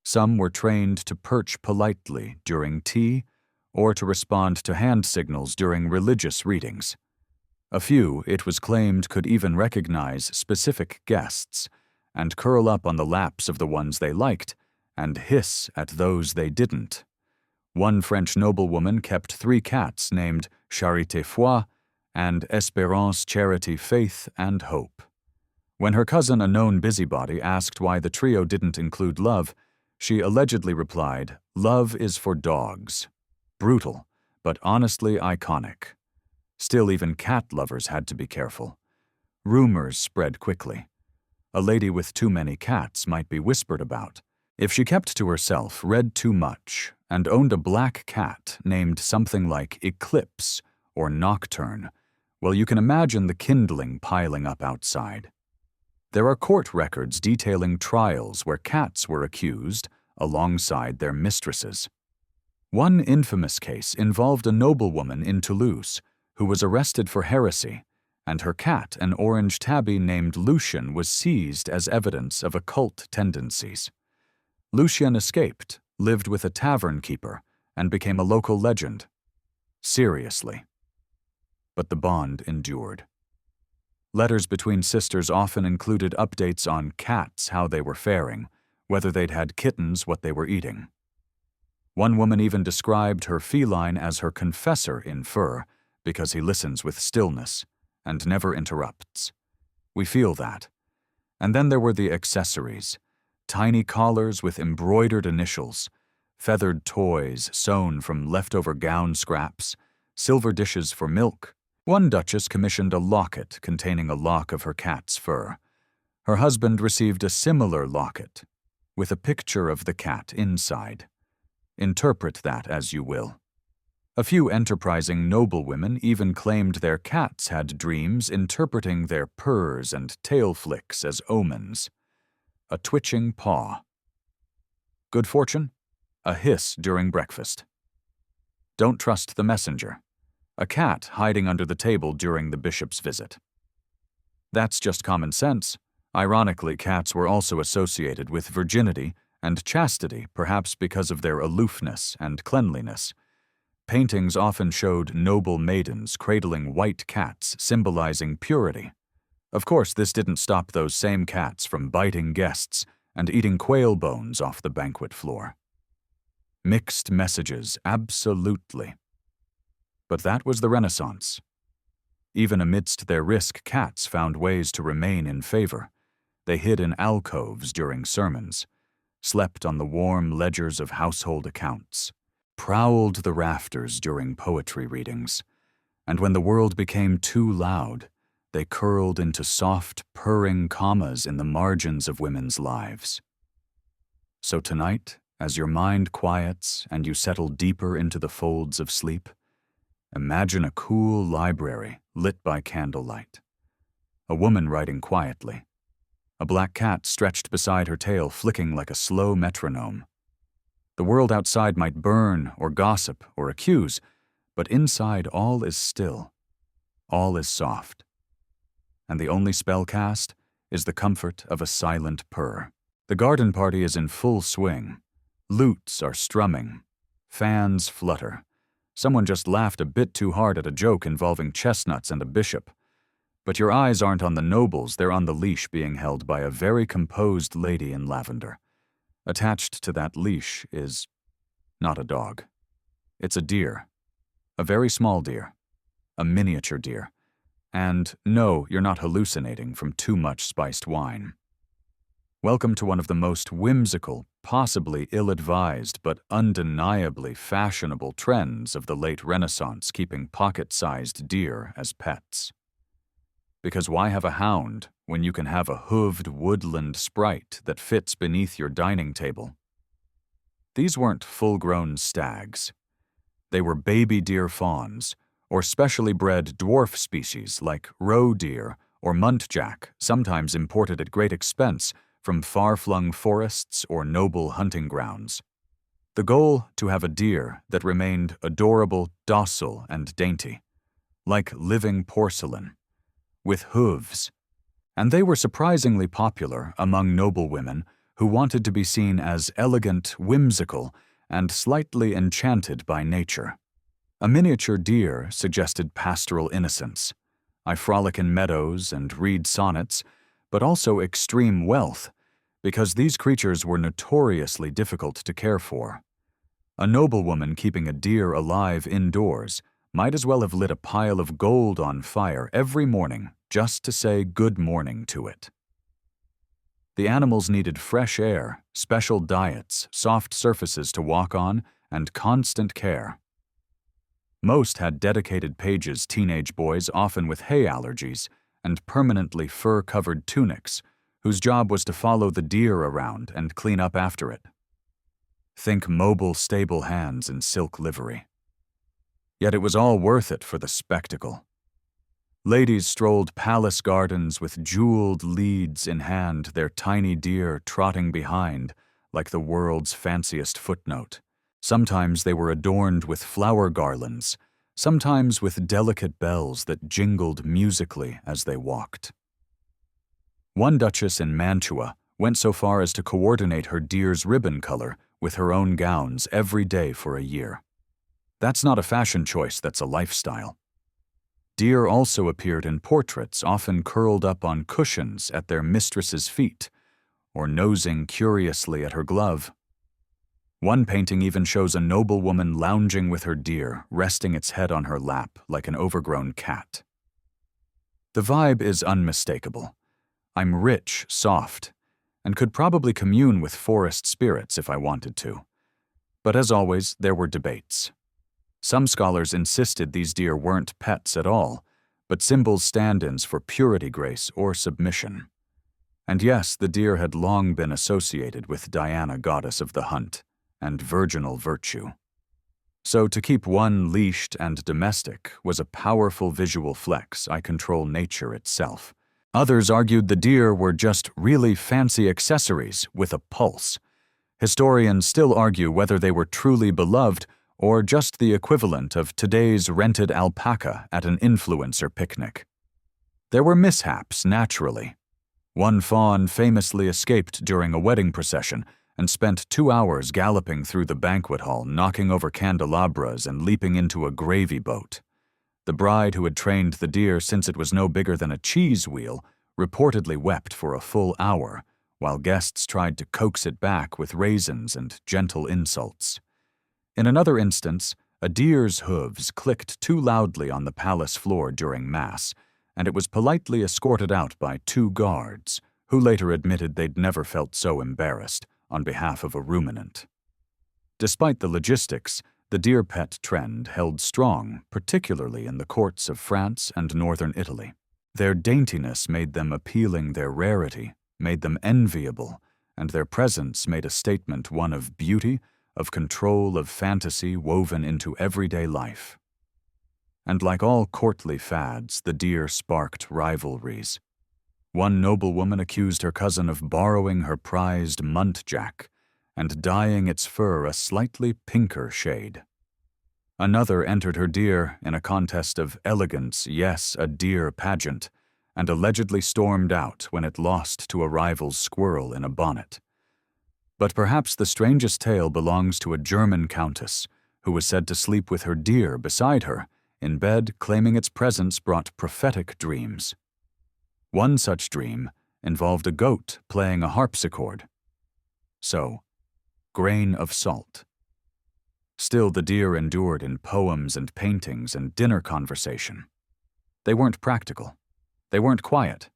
Some were trained to perch politely during tea or to respond to hand signals during religious readings. A few, it was claimed, could even recognize specific guests and curl up on the laps of the ones they liked and hiss at those they didn't. One French noblewoman kept 3 cats named Charité Foi and Espérance, Charity, Faith, and Hope. When her cousin, a known busybody, asked why the trio didn't include love, she allegedly replied, "Love is for dogs." Brutal, but honestly iconic. Still, even cat lovers had to be careful. Rumors spread quickly. A lady with too many cats might be whispered about. If she kept to herself, read too much, and owned a black cat named something like Eclipse or Nocturne, well, you can imagine the kindling piling up outside. There are court records detailing trials where cats were accused alongside their mistresses. One infamous case involved a noblewoman in Toulouse who was arrested for heresy, and her cat, an orange tabby named Lucien, was seized as evidence of occult tendencies. Lucien escaped, lived with a tavern keeper, and became a local legend. Seriously. But the bond endured. Letters between sisters often included updates on cats, how they were faring, whether they'd had kittens, what they were eating. One woman even described her feline as her confessor in fur because he listens with stillness and never interrupts. We feel that. And then there were the accessories. Tiny collars with embroidered initials, feathered toys sewn from leftover gown scraps, silver dishes for milk. One duchess commissioned a locket containing a lock of her cat's fur. Her husband received a similar locket, with a picture of the cat inside. Interpret that as you will. A few enterprising noblewomen even claimed their cats had dreams interpreting their purrs and tail flicks as omens. A twitching paw. Good fortune? A hiss during breakfast. Don't trust the messenger. A cat hiding under the table during the bishop's visit. That's just common sense. Ironically, cats were also associated with virginity and chastity, perhaps because of their aloofness and cleanliness. Paintings often showed noble maidens cradling white cats, symbolizing purity. Of course, this didn't stop those same cats from biting guests and eating quail bones off the banquet floor. Mixed messages, absolutely. But that was the Renaissance. Even amidst their risk, cats found ways to remain in favor. They hid in alcoves during sermons, slept on the warm ledgers of household accounts, prowled the rafters during poetry readings, and when the world became too loud, they curled into soft, purring commas in the margins of women's lives. So tonight, as your mind quiets and you settle deeper into the folds of sleep, imagine a cool library lit by candlelight. A woman writing quietly. A black cat stretched beside her tail, flicking like a slow metronome. The world outside might burn or gossip or accuse, but inside all is still. All is soft. And the only spell cast is the comfort of a silent purr. The garden party is in full swing. Lutes are strumming. Fans flutter. Someone just laughed a bit too hard at a joke involving chestnuts and a bishop. But your eyes aren't on the nobles, they're on the leash being held by a very composed lady in lavender. Attached to that leash is not a dog. It's a deer. A very small deer. A miniature deer. And no, you're not hallucinating from too much spiced wine. Welcome to one of the most whimsical, possibly ill-advised, but undeniably fashionable trends of the late Renaissance, keeping pocket-sized deer as pets. Because why have a hound when you can have a hooved woodland sprite that fits beneath your dining table? These weren't full-grown stags. They were baby deer fawns, or specially bred dwarf species like roe deer or muntjac, sometimes imported at great expense from far-flung forests or noble hunting grounds. The goal, to have a deer that remained adorable, docile, and dainty, like living porcelain, with hooves. And they were surprisingly popular among noblewomen who wanted to be seen as elegant, whimsical, and slightly enchanted by nature. A miniature deer suggested pastoral innocence. I frolic in meadows and read sonnets, but also extreme wealth, because these creatures were notoriously difficult to care for. A noblewoman keeping a deer alive indoors might as well have lit a pile of gold on fire every morning just to say good morning to it. The animals needed fresh air, special diets, soft surfaces to walk on, and constant care. Most had dedicated pages, teenage boys often with hay allergies, and permanently fur-covered tunics, whose job was to follow the deer around and clean up after it. Think mobile, stable hands in silk livery. Yet it was all worth it for the spectacle. Ladies strolled palace gardens with jeweled leads in hand, their tiny deer trotting behind like the world's fanciest footnote. Sometimes they were adorned with flower garlands, sometimes with delicate bells that jingled musically as they walked. One duchess in Mantua went so far as to coordinate her deer's ribbon color with her own gowns every day for a year. That's not a fashion choice, that's a lifestyle. Deer also appeared in portraits, often curled up on cushions at their mistress's feet, or nosing curiously at her glove. One painting even shows a noblewoman lounging with her deer, resting its head on her lap like an overgrown cat. The vibe is unmistakable. I'm rich, soft, and could probably commune with forest spirits if I wanted to. But as always, there were debates. Some scholars insisted these deer weren't pets at all, but symbols stand-ins for purity, grace, or submission. And yes, the deer had long been associated with Diana, goddess of the hunt, and virginal virtue. So to keep one leashed and domestic was a powerful visual flex. I control nature itself. Others argued the deer were just really fancy accessories with a pulse. Historians still argue whether they were truly beloved or just the equivalent of today's rented alpaca at an influencer picnic. There were mishaps, naturally. One fawn famously escaped during a wedding procession and spent 2 hours galloping through the banquet hall, knocking over candelabras and leaping into a gravy boat. The bride, who had trained the deer since it was no bigger than a cheese wheel, reportedly wept for a full hour, while guests tried to coax it back with raisins and gentle insults. In another instance, a deer's hooves clicked too loudly on the palace floor during Mass, and it was politely escorted out by 2 guards, who later admitted they'd never felt so embarrassed on behalf of a ruminant. Despite the logistics, the deer pet trend held strong, particularly in the courts of France and northern Italy. Their daintiness made them appealing, their rarity made them enviable, and their presence made a statement, one of beauty, of control, of fantasy woven into everyday life. And like all courtly fads, the deer sparked rivalries. One noblewoman accused her cousin of borrowing her prized muntjac and dyeing its fur a slightly pinker shade. Another entered her deer in a contest of elegance, yes, a deer pageant, and allegedly stormed out when it lost to a rival's squirrel in a bonnet. But perhaps the strangest tale belongs to a German countess who was said to sleep with her deer beside her, in bed, claiming its presence brought prophetic dreams. One such dream involved a goat playing a harpsichord. So, grain of salt. Still, the deer endured in poems and paintings and dinner conversation. They weren't practical. They weren't quiet.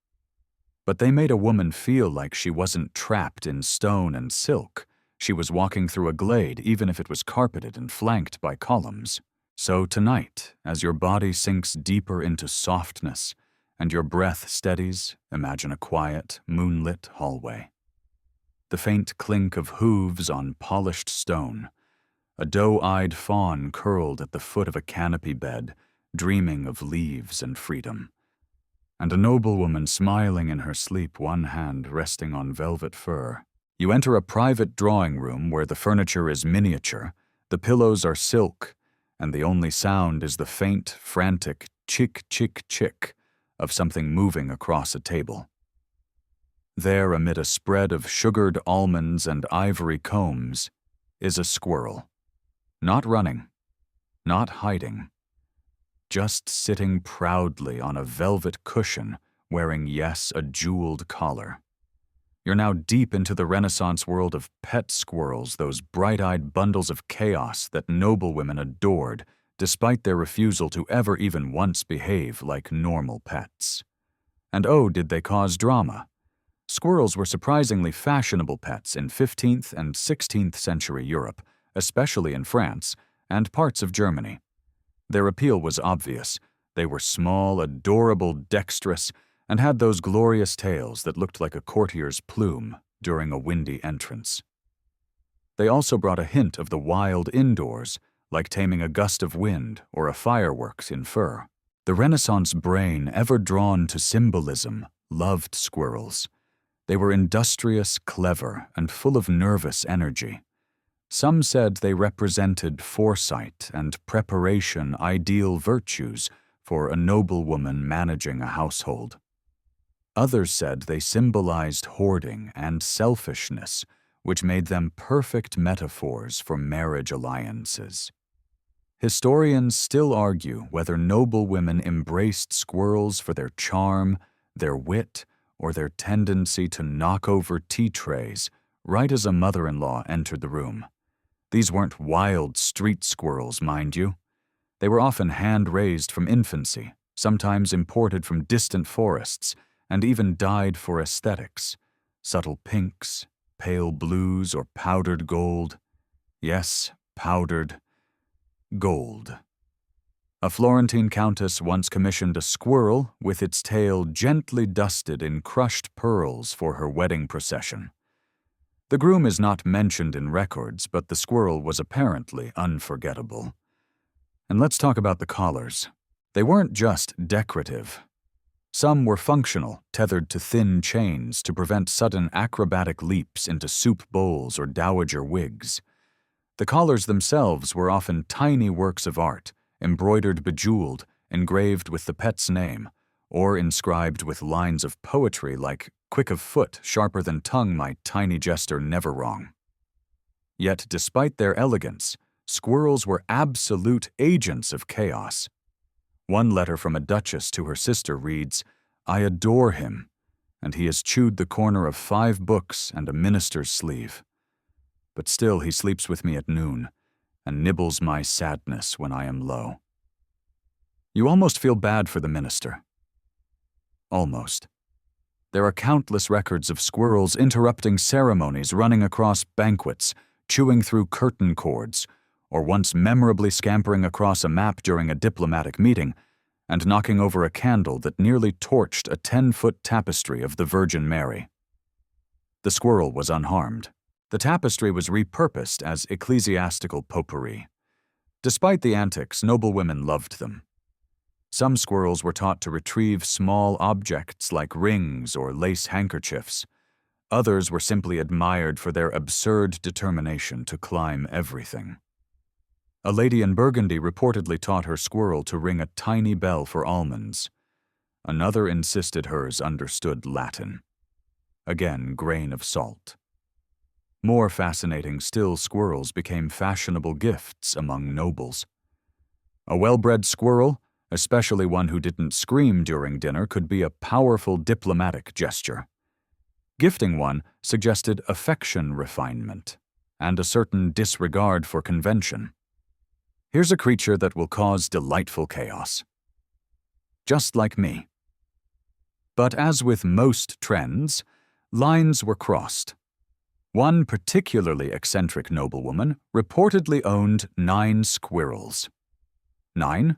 But they made a woman feel like she wasn't trapped in stone and silk. She was walking through a glade, even if it was carpeted and flanked by columns. So tonight, as your body sinks deeper into softness and your breath steadies, imagine a quiet, moonlit hallway. The faint clink of hooves on polished stone, a doe-eyed fawn curled at the foot of a canopy bed, dreaming of leaves and freedom, and a noblewoman smiling in her sleep, one hand resting on velvet fur. You enter a private drawing room where the furniture is miniature, the pillows are silk, and the only sound is the faint, frantic chick-chick-chick of something moving across a table. There, amid a spread of sugared almonds and ivory combs, is a squirrel. Not running, not hiding, just sitting proudly on a velvet cushion, wearing, yes, a jeweled collar. You're now deep into the Renaissance world of pet squirrels, those bright-eyed bundles of chaos that noblewomen adored, despite their refusal to ever even once behave like normal pets. And oh, did they cause drama. Squirrels were surprisingly fashionable pets in 15th and 16th century Europe, especially in France and parts of Germany. Their appeal was obvious. They were small, adorable, dexterous, and had those glorious tails that looked like a courtier's plume during a windy entrance. They also brought a hint of the wild indoors, like taming a gust of wind or a fireworks in fur. The Renaissance brain, ever drawn to symbolism, loved squirrels. They were industrious, clever, and full of nervous energy. Some said they represented foresight and preparation, ideal virtues for a noblewoman managing a household. Others said they symbolized hoarding and selfishness, which made them perfect metaphors for marriage alliances. Historians still argue whether noblewomen embraced squirrels for their charm, their wit, or their tendency to knock over tea trays right as a mother-in-law entered the room. These weren't wild street squirrels, mind you. They were often hand-raised from infancy, sometimes imported from distant forests, and even dyed for aesthetics. Subtle pinks, pale blues, or powdered gold. Yes, powdered gold. A Florentine countess once commissioned a squirrel with its tail gently dusted in crushed pearls for her wedding procession. The groom is not mentioned in records, but the squirrel was apparently unforgettable. And let's talk about the collars. They weren't just decorative. Some were functional, tethered to thin chains to prevent sudden acrobatic leaps into soup bowls or dowager wigs. The collars themselves were often tiny works of art, embroidered bejeweled, engraved with the pet's name, or inscribed with lines of poetry like "Quick of foot, sharper than tongue, my tiny jester never wrong." Yet, despite their elegance, squirrels were absolute agents of chaos. One letter from a duchess to her sister reads, "I adore him, and he has chewed the corner of 5 books and a minister's sleeve. But still he sleeps with me at noon, and nibbles my sadness when I am low." You almost feel bad for the minister. Almost. There are countless records of squirrels interrupting ceremonies, running across banquets, chewing through curtain cords, or once memorably scampering across a map during a diplomatic meeting and knocking over a candle that nearly torched a 10-foot tapestry of the Virgin Mary. The squirrel was unharmed. The tapestry was repurposed as ecclesiastical potpourri. Despite the antics, noblewomen loved them. Some squirrels were taught to retrieve small objects like rings or lace handkerchiefs. Others were simply admired for their absurd determination to climb everything. A lady in Burgundy reportedly taught her squirrel to ring a tiny bell for almonds. Another insisted hers understood Latin. Again, grain of salt. More fascinating still, squirrels became fashionable gifts among nobles. A well-bred squirrel, especially one who didn't scream during dinner, could be a powerful diplomatic gesture. Gifting one suggested affection refinement and a certain disregard for convention. Here's a creature that will cause delightful chaos. Just like me. But as with most trends, lines were crossed. One particularly eccentric noblewoman reportedly owned 9 squirrels. 9?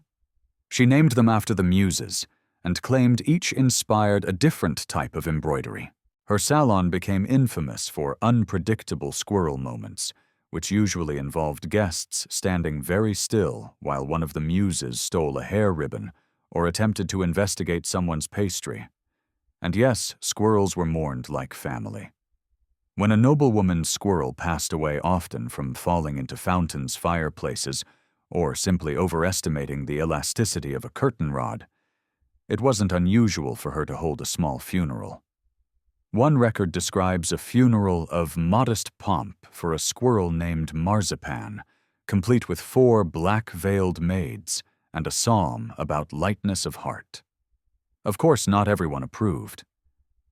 She named them after the Muses and claimed each inspired a different type of embroidery. Her salon became infamous for unpredictable squirrel moments, which usually involved guests standing very still while one of the Muses stole a hair ribbon or attempted to investigate someone's pastry. And yes, squirrels were mourned like family. When a noblewoman's squirrel passed away, often from falling into fountains, fireplaces, or simply overestimating the elasticity of a curtain rod, it wasn't unusual for her to hold a small funeral. One record describes a funeral of modest pomp for a squirrel named Marzipan, complete with 4 black-veiled maids and a psalm about lightness of heart. Of course, not everyone approved.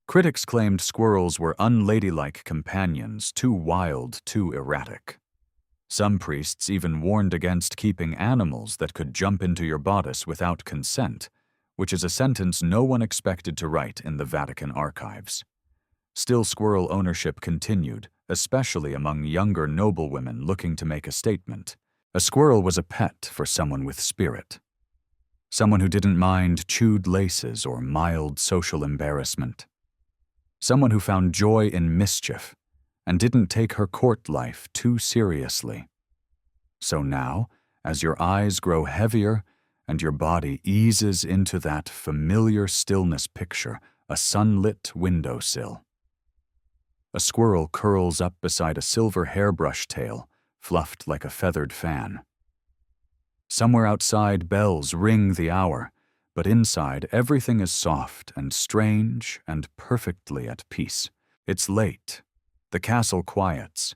Critics claimed squirrels were unladylike companions, too wild, too erratic. Some priests even warned against keeping animals that could jump into your bodice without consent, which is a sentence no one expected to write in the Vatican archives. Still, squirrel ownership continued, especially among younger noblewomen looking to make a statement. A squirrel was a pet for someone with spirit. Someone who didn't mind chewed laces or mild social embarrassment. Someone who found joy in mischief and didn't take her court life too seriously. So now, as your eyes grow heavier and your body eases into that familiar stillness, picture a sunlit windowsill. A squirrel curls up beside a silver hairbrush tail, fluffed like a feathered fan. Somewhere outside, bells ring the hour, but inside everything is soft and strange and perfectly at peace. It's late. The castle quiets.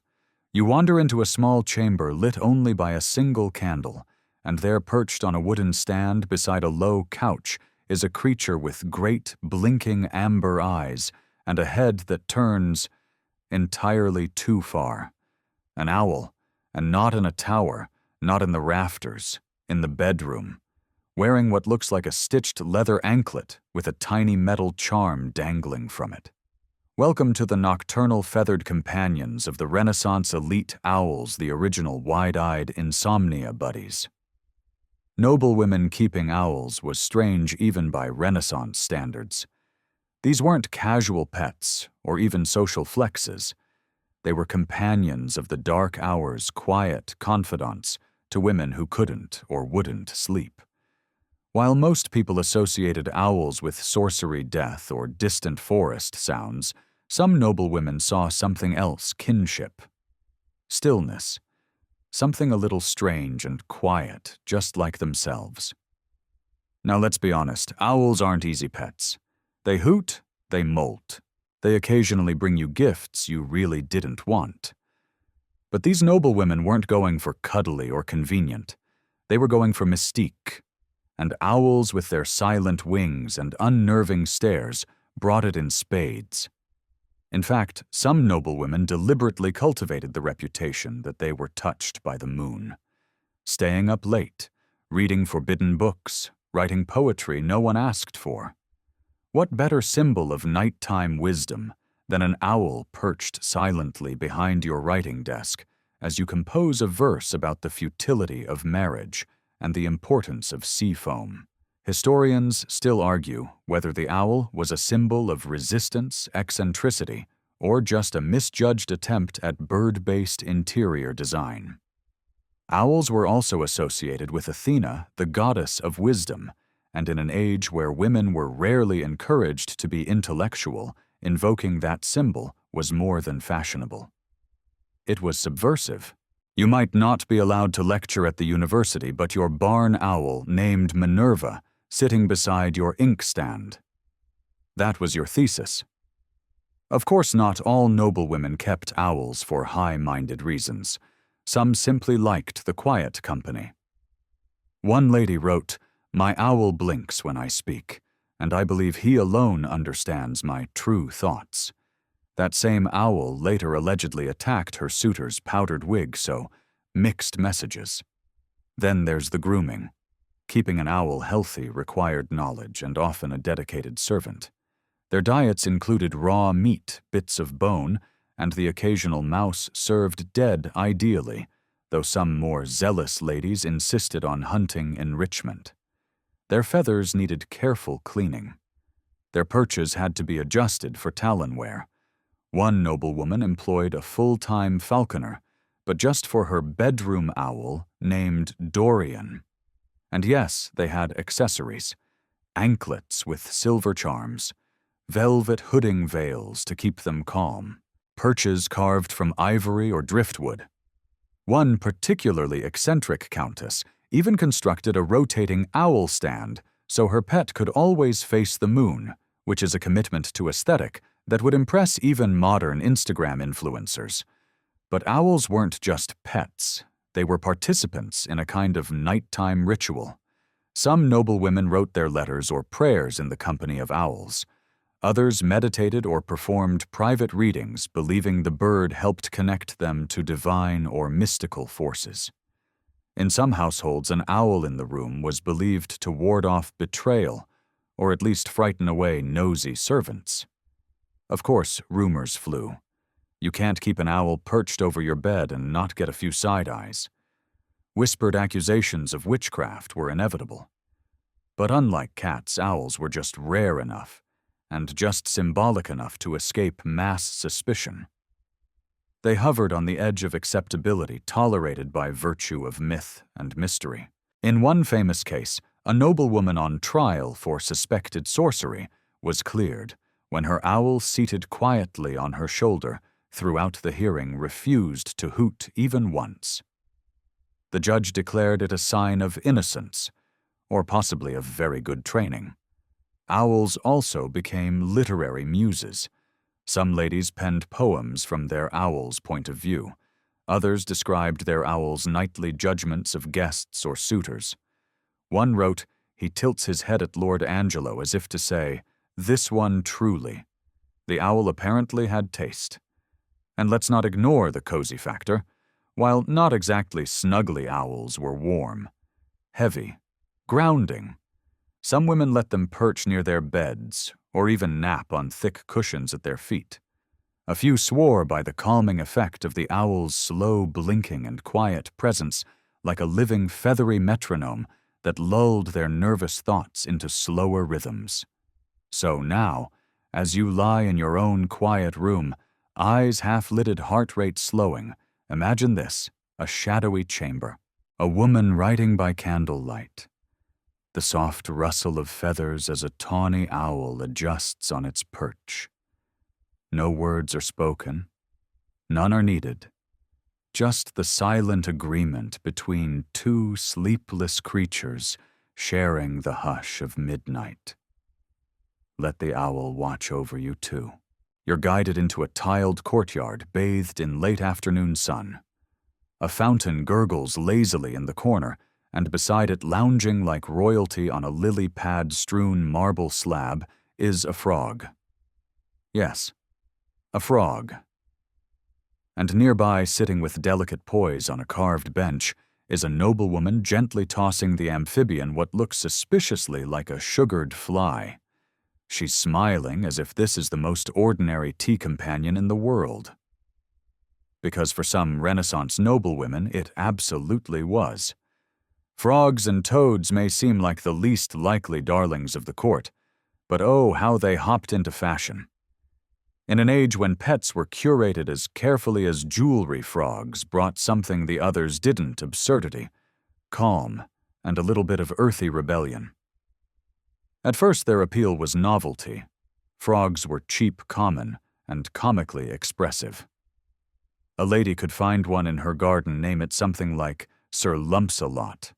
You wander into a small chamber lit only by a single candle, and there, perched on a wooden stand beside a low couch, is a creature with great, blinking amber eyes and a head that turns entirely too far. An owl, and not in a tower, not in the rafters, in the bedroom, wearing what looks like a stitched leather anklet with a tiny metal charm dangling from it. Welcome to the nocturnal feathered companions of the Renaissance elite owls, the original wide-eyed insomnia buddies. Noblewomen keeping owls was strange even by Renaissance standards. These weren't casual pets or even social flexes. They were companions of the dark hours, quiet confidants to women who couldn't or wouldn't sleep. While most people associated owls with sorcery, death, or distant forest sounds, some noblewomen saw something else: kinship. Stillness. Something a little strange and quiet, just like themselves. Now let's be honest, owls aren't easy pets. They hoot, they molt. They occasionally bring you gifts you really didn't want. But these noblewomen weren't going for cuddly or convenient. They were going for mystique. And owls with their silent wings and unnerving stares brought it in spades. In fact, some noblewomen deliberately cultivated the reputation that they were touched by the moon. Staying up late, reading forbidden books, writing poetry no one asked for. What better symbol of nighttime wisdom than an owl perched silently behind your writing desk as you compose a verse about the futility of marriage and the importance of sea foam? Historians still argue whether the owl was a symbol of resistance, eccentricity, or just a misjudged attempt at bird-based interior design. Owls were also associated with Athena, the goddess of wisdom, and in an age where women were rarely encouraged to be intellectual, invoking that symbol was more than fashionable. It was subversive. You might not be allowed to lecture at the university, but your barn owl named Minerva sitting beside your inkstand. That was your thesis. Of course, not all noblewomen kept owls for high-minded reasons. Some simply liked the quiet company. One lady wrote, "My owl blinks when I speak, and I believe he alone understands my true thoughts." That same owl later allegedly attacked her suitor's powdered wig, so mixed messages. Then there's the grooming. Keeping an owl healthy required knowledge and often a dedicated servant. Their diets included raw meat, bits of bone, and the occasional mouse served dead ideally, though some more zealous ladies insisted on hunting enrichment. Their feathers needed careful cleaning. Their perches had to be adjusted for talon wear. One noblewoman employed a full-time falconer, but just for her bedroom owl named Dorian. And yes, they had accessories: anklets with silver charms, velvet hooding veils to keep them calm, perches carved from ivory or driftwood. One particularly eccentric countess even constructed a rotating owl stand so her pet could always face the moon, which is a commitment to aesthetic that would impress even modern Instagram influencers. But owls weren't just pets. They were participants in a kind of nighttime ritual. Some noblewomen wrote their letters or prayers in the company of owls. Others meditated or performed private readings, believing the bird helped connect them to divine or mystical forces. In some households, an owl in the room was believed to ward off betrayal, or at least frighten away nosy servants. Of course, rumors flew. You can't keep an owl perched over your bed and not get a few side eyes. Whispered accusations of witchcraft were inevitable. But unlike cats, owls were just rare enough, and just symbolic enough to escape mass suspicion. They hovered on the edge of acceptability, tolerated by virtue of myth and mystery. In one famous case, a noblewoman on trial for suspected sorcery was cleared when her owl, seated quietly on her shoulder throughout the hearing, refused to hoot even once. The judge declared it a sign of innocence, or possibly of very good training. Owls also became literary muses. Some ladies penned poems from their owl's point of view. Others described their owl's nightly judgments of guests or suitors. One wrote, "He tilts his head at Lord Angelo as if to say, 'This one truly.' The owl apparently had taste. And let's not ignore the cozy factor. While not exactly snuggly owls were warm, heavy, grounding. Some women let them perch near their beds, or even nap on thick cushions at their feet. A few swore by the calming effect of the owl's slow blinking and quiet presence, like a living feathery metronome that lulled their nervous thoughts into slower rhythms. So now, as you lie in your own quiet room, eyes half-lidded, heart rate slowing, imagine this, a shadowy chamber, a woman writing by candlelight. The soft rustle of feathers as a tawny owl adjusts on its perch. No words are spoken, none are needed, just the silent agreement between two sleepless creatures sharing the hush of midnight. Let the owl watch over you too. You're guided into a tiled courtyard bathed in late afternoon sun. A fountain gurgles lazily in the corner, and beside it, lounging like royalty on a lily pad-strewn marble slab, is a frog. Yes, a frog. And nearby, sitting with delicate poise on a carved bench, is a noblewoman gently tossing the amphibian what looks suspiciously like a sugared fly. She's smiling as if this is the most ordinary tea companion in the world. Because for some Renaissance noblewomen, it absolutely was. Frogs and toads may seem like the least likely darlings of the court, but oh, how they hopped into fashion. In an age when pets were curated as carefully as jewelry, frogs brought something the others didn't: absurdity, calm, and a little bit of earthy rebellion. At first their appeal was novelty. Frogs were cheap, common, and comically expressive. A lady could find one in her garden, name it something like Sir Lumps-a-Lot,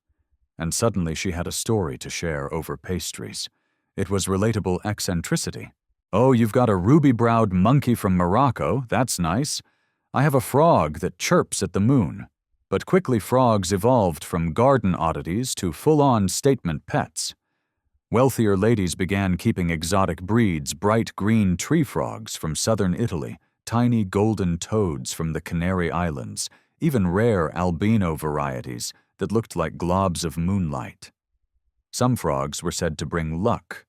and suddenly she had a story to share over pastries. It was relatable eccentricity. "Oh, you've got a ruby-browed monkey from Morocco, that's nice. I have a frog that chirps at the moon." But quickly frogs evolved from garden oddities to full-on statement pets. Wealthier ladies began keeping exotic breeds: bright green tree frogs from southern Italy, tiny golden toads from the Canary Islands, even rare albino varieties that looked like globs of moonlight. Some frogs were said to bring luck,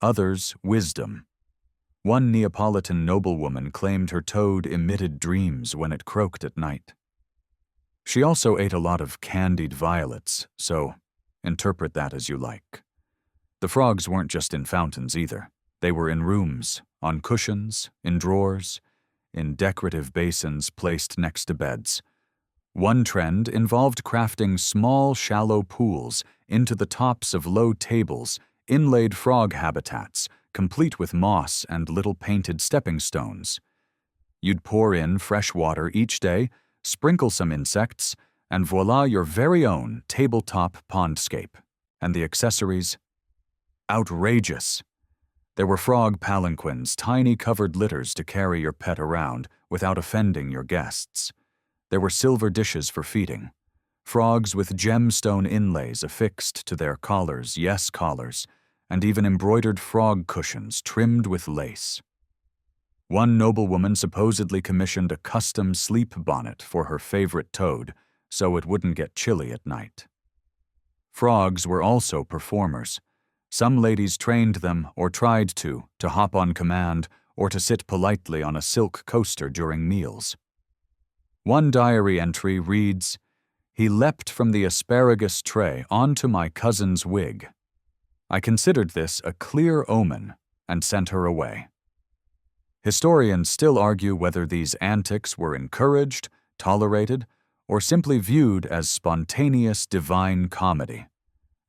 others wisdom. One Neapolitan noblewoman claimed her toad emitted dreams when it croaked at night. She also ate a lot of candied violets, so interpret that as you like. The frogs weren't just in fountains either. They were in rooms, on cushions, in drawers, in decorative basins placed next to beds. One trend involved crafting small, shallow pools into the tops of low tables, inlaid frog habitats, complete with moss and little painted stepping stones. You'd pour in fresh water each day, sprinkle some insects, and voila, your very own tabletop pondscape. And the accessories? Outrageous. There were frog palanquins, tiny covered litters to carry your pet around without offending your guests. There were silver dishes for feeding. Frogs with gemstone inlays affixed to their collars, yes, collars, and even embroidered frog cushions trimmed with lace. One noblewoman supposedly commissioned a custom sleep bonnet for her favorite toad so it wouldn't get chilly at night. Frogs were also performers. Some ladies trained them, or tried to hop on command or to sit politely on a silk coaster during meals. One diary entry reads, "He leapt from the asparagus tray onto my cousin's wig. I considered this a clear omen and sent her away." Historians still argue whether these antics were encouraged, tolerated, or simply viewed as spontaneous divine comedy.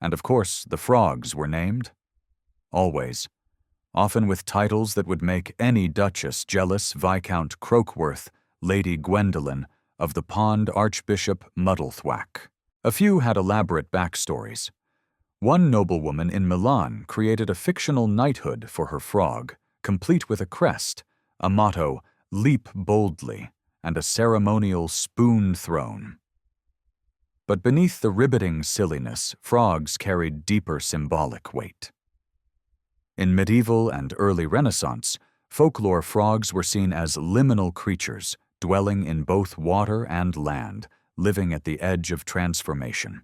And of course, the frogs were named. Always. Often with titles that would make any duchess jealous: Viscount Croakworth, Lady Gwendolen, of the Pond Archbishop Muddlethwack. A few had elaborate backstories. One noblewoman in Milan created a fictional knighthood for her frog, complete with a crest, a motto, "Leap boldly," and a ceremonial spoon throne. But beneath the riveting silliness, frogs carried deeper symbolic weight. In medieval and early Renaissance, folklore frogs were seen as liminal creatures, dwelling in both water and land, living at the edge of transformation.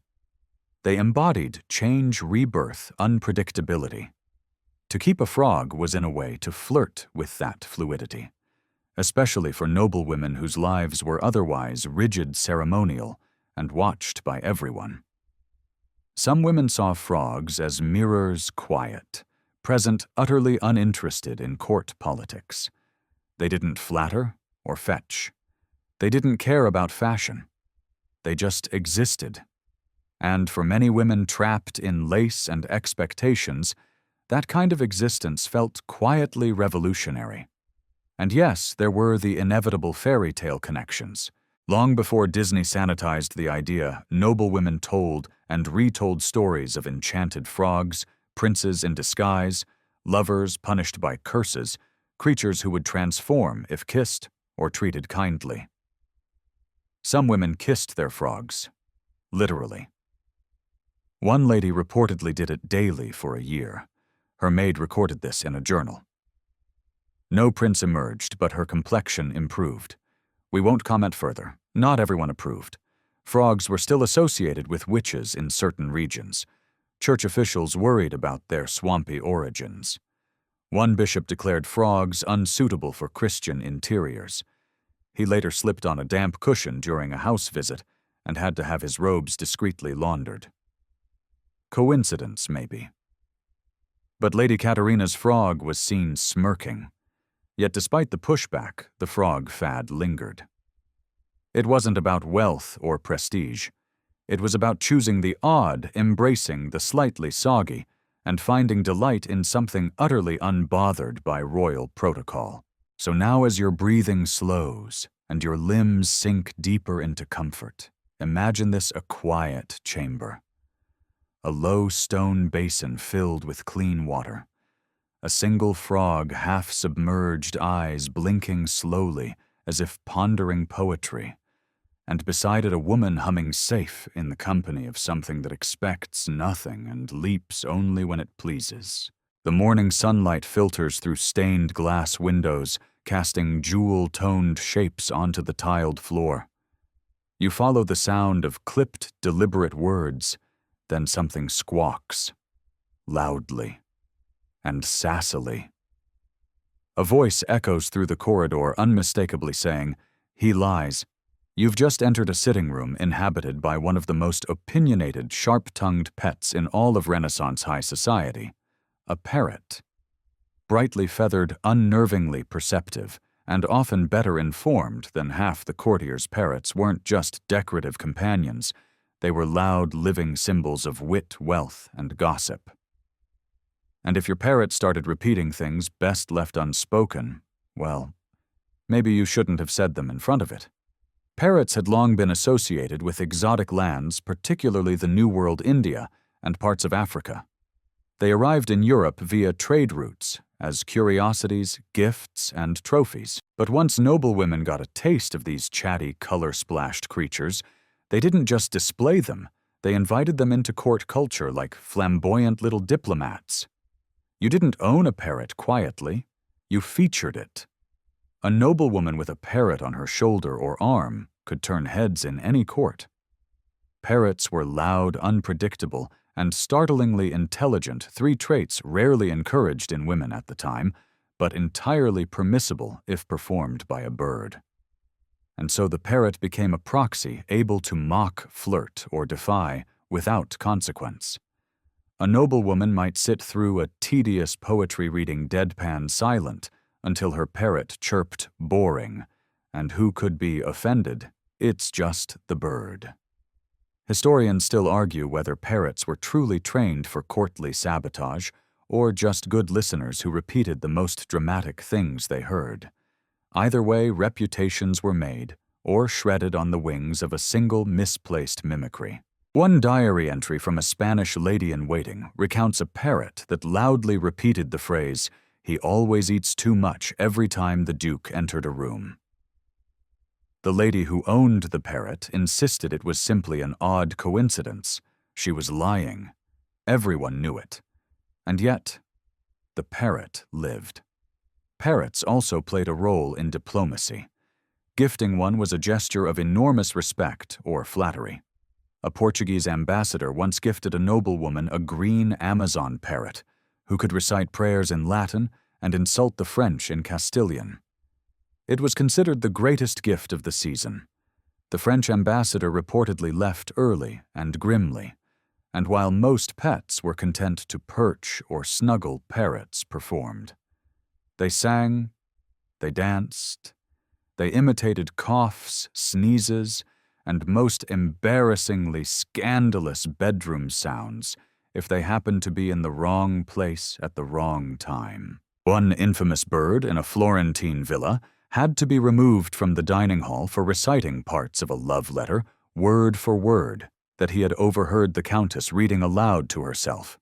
They embodied change, rebirth, unpredictability. To keep a frog was in a way to flirt with that fluidity, especially for noblewomen whose lives were otherwise rigid ceremonial and watched by everyone. Some women saw frogs as mirrors quiet, present utterly uninterested in court politics. They didn't flatter or fetch. They didn't care about fashion. They just existed. And for many women trapped in lace and expectations, that kind of existence felt quietly revolutionary. And yes, there were the inevitable fairy tale connections. Long before Disney sanitized the idea, noblewomen told and retold stories of enchanted frogs, princes in disguise, lovers punished by curses, creatures who would transform if kissed or treated kindly. Some women kissed their frogs, literally. One lady reportedly did it daily for a year. Her maid recorded this in a journal. No prince emerged, but her complexion improved. We won't comment further. Not everyone approved. Frogs were still associated with witches in certain regions. Church officials worried about their swampy origins. One bishop declared frogs unsuitable for Christian interiors. He later slipped on a damp cushion during a house visit and had to have his robes discreetly laundered. Coincidence, maybe. But Lady Katerina's frog was seen smirking. Yet despite the pushback, the frog fad lingered. It wasn't about wealth or prestige. It was about choosing the odd, embracing the slightly soggy, and finding delight in something utterly unbothered by royal protocol. So now as your breathing slows and your limbs sink deeper into comfort, imagine this a quiet chamber. A low stone basin filled with clean water. A single frog, half-submerged eyes blinking slowly as if pondering poetry, and beside it a woman humming safe in the company of something that expects nothing and leaps only when it pleases. The morning sunlight filters through stained glass windows, casting jewel-toned shapes onto the tiled floor. You follow the sound of clipped, deliberate words, then something squawks, loudly and sassily. A voice echoes through the corridor, unmistakably saying, "He lies. You've just entered a sitting room inhabited by one of the most opinionated, sharp-tongued pets in all of Renaissance high society, a parrot. Brightly feathered, unnervingly perceptive, and often better informed than half the courtiers' parrots weren't just decorative companions. They were loud, living symbols of wit, wealth, and gossip. And if your parrot started repeating things best left unspoken, well, maybe you shouldn't have said them in front of it. Parrots had long been associated with exotic lands, particularly the New World India and parts of Africa. They arrived in Europe via trade routes, as curiosities, gifts, and trophies. But once noblewomen got a taste of these chatty, color-splashed creatures, they didn't just display them, they invited them into court culture like flamboyant little diplomats. You didn't own a parrot quietly, you featured it. A noblewoman with a parrot on her shoulder or arm could turn heads in any court. Parrots were loud, unpredictable, and startlingly intelligent, three traits rarely encouraged in women at the time, but entirely permissible if performed by a bird. And so the parrot became a proxy able to mock, flirt, or defy without consequence. A noblewoman might sit through a tedious poetry reading deadpan silent until her parrot chirped boring, and who could be offended? It's just the bird. Historians still argue whether parrots were truly trained for courtly sabotage or just good listeners who repeated the most dramatic things they heard. Either way, reputations were made or shredded on the wings of a single misplaced mimicry. One diary entry from a Spanish lady-in-waiting recounts a parrot that loudly repeated the phrase, "He always eats too much every time the Duke entered a room." The lady who owned the parrot insisted it was simply an odd coincidence. She was lying. Everyone knew it. And yet, the parrot lived. Parrots also played a role in diplomacy. Gifting one was a gesture of enormous respect or flattery. A Portuguese ambassador once gifted a noblewoman a green Amazon parrot who could recite prayers in Latin and insult the French in Castilian. It was considered the greatest gift of the season. The French ambassador reportedly left early and grimly, and while most pets were content to perch or snuggle, parrots performed. They sang, they danced, they imitated coughs, sneezes, and most embarrassingly scandalous bedroom sounds if they happened to be in the wrong place at the wrong time. One infamous bird in a Florentine villa had to be removed from the dining hall for reciting parts of a love letter, word for word, that he had overheard the Countess reading aloud to herself.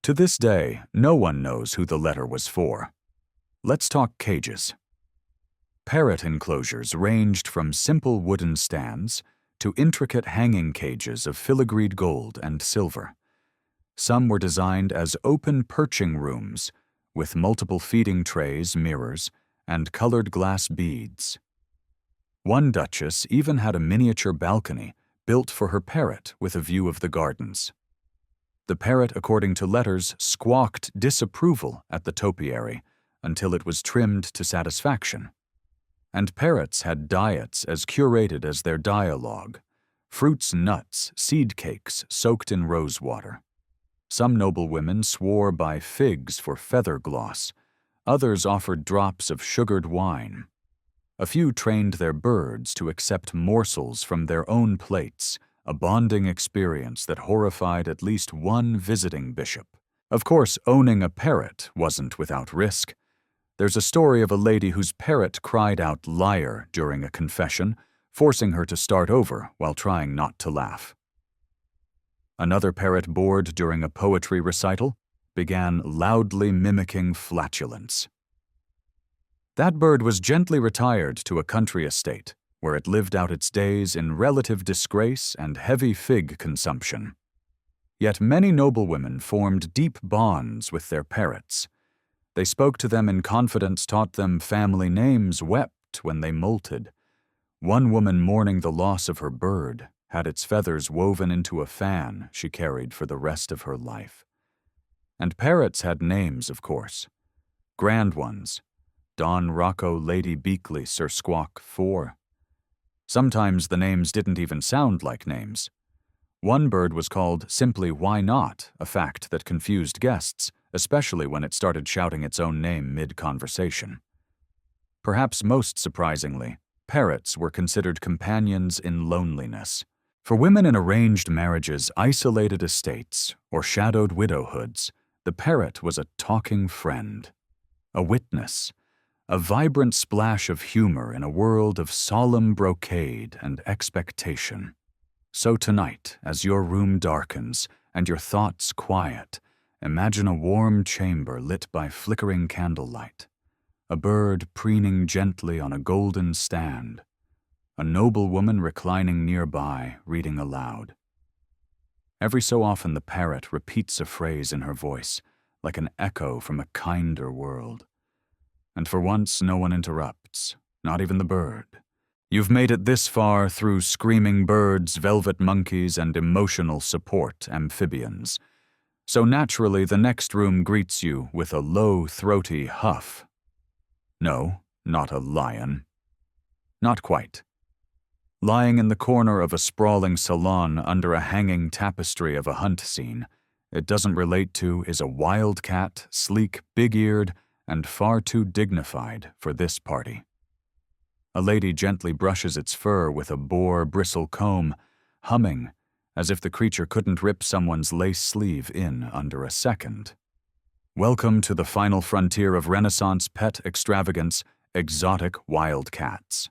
To this day, no one knows who the letter was for. Let's talk cages. Parrot enclosures ranged from simple wooden stands to intricate hanging cages of filigreed gold and silver. Some were designed as open perching rooms with multiple feeding trays, mirrors, and colored glass beads. One duchess even had a miniature balcony built for her parrot with a view of the gardens. The parrot, according to letters, squawked disapproval at the topiary until it was trimmed to satisfaction. And parrots had diets as curated as their dialogue: fruits, nuts, seed cakes soaked in rose water. Some noblewomen swore by figs for feather gloss. Others offered drops of sugared wine. A few trained their birds to accept morsels from their own plates, a bonding experience that horrified at least one visiting bishop. Of course, owning a parrot wasn't without risk. There's a story of a lady whose parrot cried out "liar" during a confession, forcing her to start over while trying not to laugh. Another parrot bored during a poetry recital began loudly mimicking flatulence. That bird was gently retired to a country estate, where it lived out its days in relative disgrace and heavy fig consumption. Yet many noblewomen formed deep bonds with their parrots. They spoke to them in confidence, taught them family names, wept when they molted. One woman, mourning the loss of her bird, had its feathers woven into a fan she carried for the rest of her life. And parrots had names, of course. Grand ones: Don Rocco, Lady Beakley, Sir Squawk 4. Sometimes the names didn't even sound like names. One bird was called simply "Why Not?", a fact that confused guests, especially when it started shouting its own name mid-conversation. Perhaps most surprisingly, parrots were considered companions in loneliness. For women in arranged marriages, isolated estates, or shadowed widowhoods, the parrot was a talking friend, a witness, a vibrant splash of humor in a world of solemn brocade and expectation. So tonight, as your room darkens and your thoughts quiet, imagine a warm chamber lit by flickering candlelight, a bird preening gently on a golden stand, a noblewoman reclining nearby, reading aloud. Every so often the parrot repeats a phrase in her voice, like an echo from a kinder world. And for once, no one interrupts, not even the bird. You've made it this far through screaming birds, velvet monkeys, and emotional support amphibians. So naturally, the next room greets you with a low, throaty huff. No, not a lion. Not quite. Lying in the corner of a sprawling salon under a hanging tapestry of a hunt scene, it doesn't relate to is a wild cat, sleek, big-eared, and far too dignified for this party. A lady gently brushes its fur with a boar bristle comb, humming, as if the creature couldn't rip someone's lace sleeve in under a second. Welcome to the final frontier of Renaissance pet extravagance, exotic wild cats.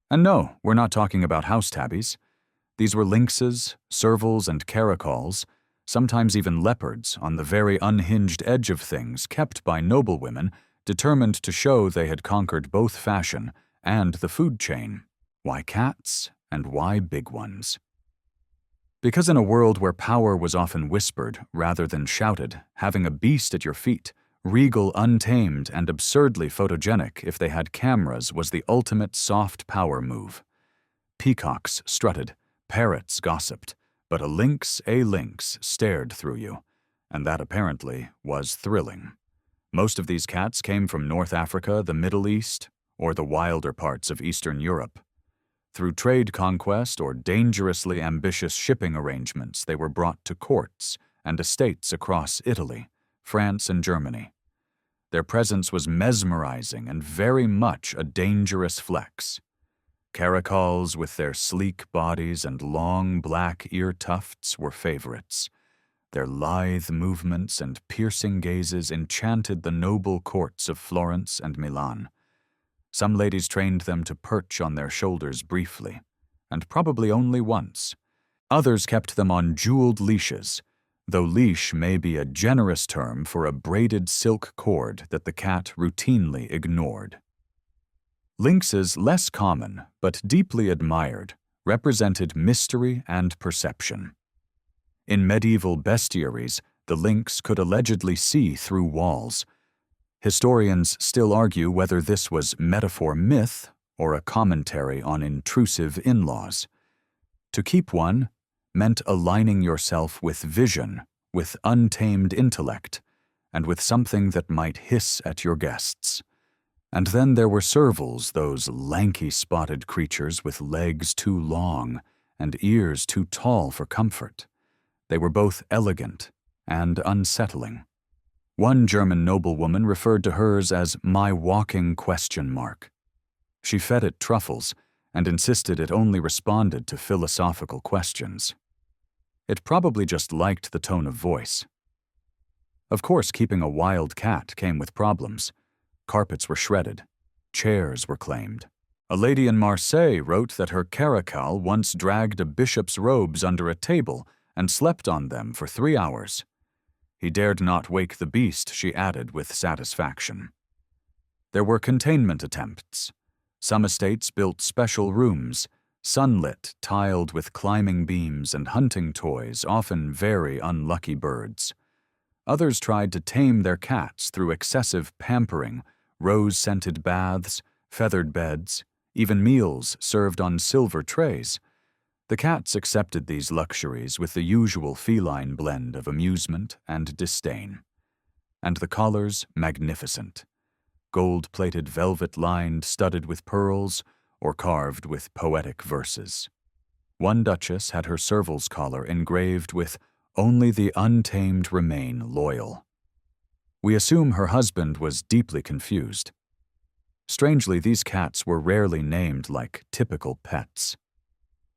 And no, we're not talking about house tabbies. These were lynxes, servals, and caracols, sometimes even leopards on the very unhinged edge of things kept by noblewomen determined to show they had conquered both fashion and the food chain. Why cats, and why big ones? Because in a world where power was often whispered rather than shouted, having a beast at your feet, regal, untamed, and absurdly photogenic if they had cameras was the ultimate soft power move. Peacocks strutted, parrots gossiped, but a lynx stared through you, and that apparently was thrilling. Most of these cats came from North Africa, the Middle East, or the wilder parts of Eastern Europe. Through trade conquest or dangerously ambitious shipping arrangements, they were brought to courts and estates across Italy, France, and Germany. Their presence was mesmerizing and very much a dangerous flex. Caracols with their sleek bodies and long black ear tufts were favorites. Their lithe movements and piercing gazes enchanted the noble courts of Florence and Milan. Some ladies trained them to perch on their shoulders briefly, and probably only once. Others kept them on jeweled leashes, though leash may be a generous term for a braided silk cord that the cat routinely ignored. Lynxes, less common, but deeply admired, represented mystery and perception. In medieval bestiaries, the lynx could allegedly see through walls. Historians still argue whether this was metaphor myth or a commentary on intrusive in-laws. To keep one meant aligning yourself with vision, with untamed intellect, and with something that might hiss at your guests. And then there were servals, those lanky spotted creatures with legs too long and ears too tall for comfort. They were both elegant and unsettling. One German noblewoman referred to hers as my walking question mark. She fed it truffles and insisted it only responded to philosophical questions. It probably just liked the tone of voice. Of course, keeping a wild cat came with problems. Carpets were shredded. Chairs were claimed. A lady in Marseille wrote that her caracal once dragged a bishop's robes under a table and slept on them for 3 hours. He dared not wake the beast, she added with satisfaction. There were containment attempts. Some estates built special rooms, sunlit, tiled with climbing beams and hunting toys, often very unlucky birds. Others tried to tame their cats through excessive pampering, rose-scented baths, feathered beds, even meals served on silver trays. The cats accepted these luxuries with the usual feline blend of amusement and disdain. And the collars, magnificent. Gold-plated velvet lined, studded with pearls, or carved with poetic verses. One duchess had her serval's collar engraved with "Only the untamed remain loyal." We assume her husband was deeply confused. Strangely, these cats were rarely named like typical pets.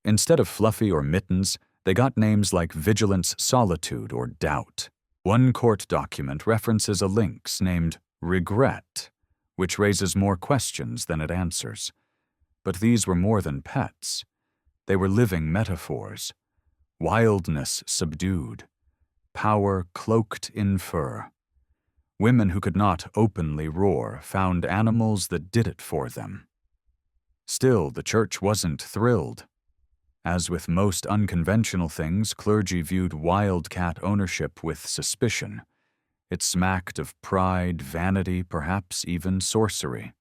Instead of Fluffy or Mittens, they got names like Vigilance, Solitude, or Doubt. One court document references a lynx named Regret, which raises more questions than it answers. But these were more than pets. They were living metaphors. Wildness subdued. Power cloaked in fur. Women who could not openly roar found animals that did it for them. Still, the church wasn't thrilled. As with most unconventional things, clergy viewed wildcat ownership with suspicion. It smacked of pride, vanity, perhaps even sorcery.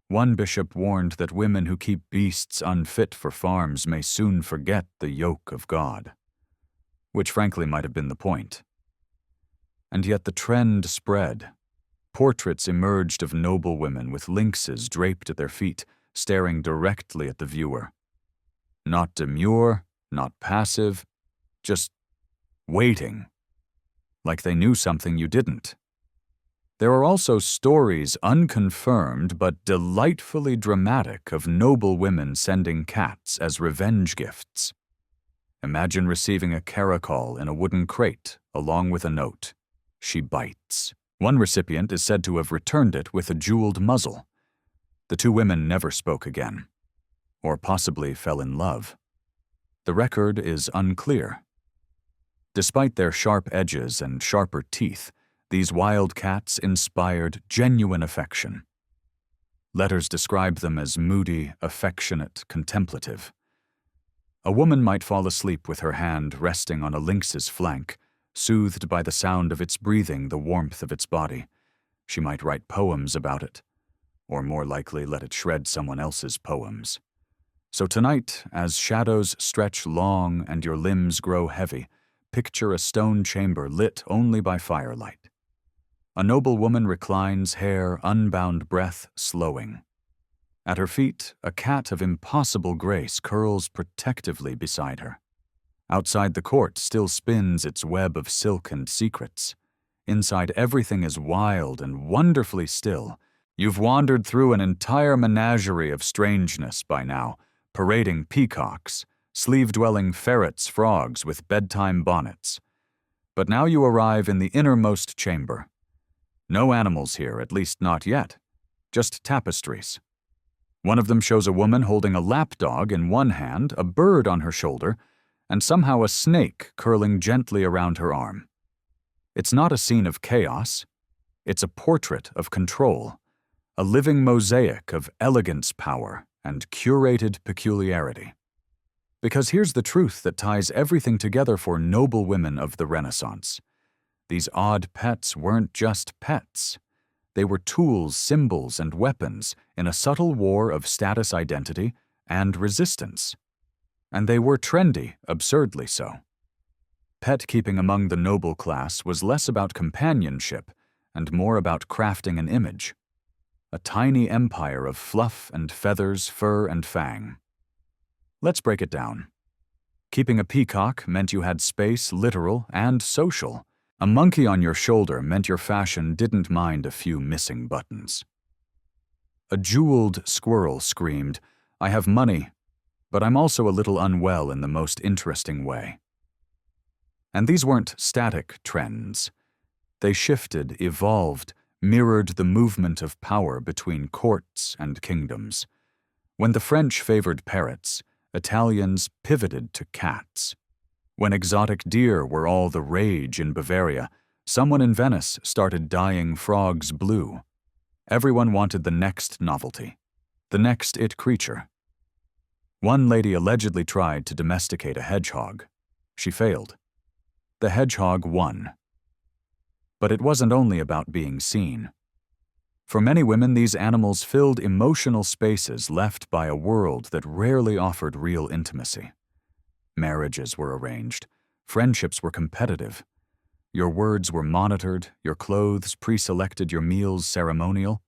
One bishop warned that women who keep beasts unfit for farms may soon forget the yoke of God, which frankly might have been the point. And yet the trend spread. Portraits emerged of noblewomen with lynxes draped at their feet, staring directly at the viewer. Not demure, not passive, just waiting, like they knew something you didn't. There are also stories, unconfirmed but delightfully dramatic, of noblewomen sending cats as revenge gifts. Imagine receiving a caracol in a wooden crate, along with a note. She bites. One recipient is said to have returned it with a jeweled muzzle. The two women never spoke again, or possibly fell in love. The record is unclear. Despite their sharp edges and sharper teeth, these wild cats inspired genuine affection. Letters describe them as moody, affectionate, contemplative. A woman might fall asleep with her hand resting on a lynx's flank, soothed by the sound of its breathing, the warmth of its body. She might write poems about it, or more likely let it shred someone else's poems. So tonight, as shadows stretch long and your limbs grow heavy, picture a stone chamber lit only by firelight. A noblewoman reclines, hair, unbound breath, slowing. At her feet, a cat of impossible grace curls protectively beside her. Outside the court still spins its web of silk and secrets. Inside everything is wild and wonderfully still. You've wandered through an entire menagerie of strangeness by now, parading peacocks, sleeve-dwelling ferrets, frogs with bedtime bonnets. But now you arrive in the innermost chamber. No animals here, at least not yet. Just tapestries. One of them shows a woman holding a lapdog in one hand, a bird on her shoulder, and somehow a snake curling gently around her arm. It's not a scene of chaos. It's a portrait of control, a living mosaic of elegance, power, and curated peculiarity. Because here's the truth that ties everything together for noblewomen of the Renaissance. These odd pets weren't just pets. They were tools, symbols, and weapons in a subtle war of status identity and resistance. And they were trendy, absurdly so. Pet-keeping among the noble class was less about companionship and more about crafting an image. A tiny empire of fluff and feathers, fur and fang. Let's break it down. Keeping a peacock meant you had space, literal and social. A monkey on your shoulder meant your fashion didn't mind a few missing buttons. A jeweled squirrel screamed, "I have money, but I'm also a little unwell in the most interesting way." And these weren't static trends. They shifted, evolved, mirrored the movement of power between courts and kingdoms. When the French favored parrots, Italians pivoted to cats. When exotic deer were all the rage in Bavaria, someone in Venice started dyeing frogs blue. Everyone wanted the next novelty, the next it creature. One lady allegedly tried to domesticate a hedgehog. She failed. The hedgehog won. But it wasn't only about being seen. For many women, these animals filled emotional spaces left by a world that rarely offered real intimacy. Marriages were arranged. Friendships were competitive. Your words were monitored, your clothes pre-selected, your meals ceremonial.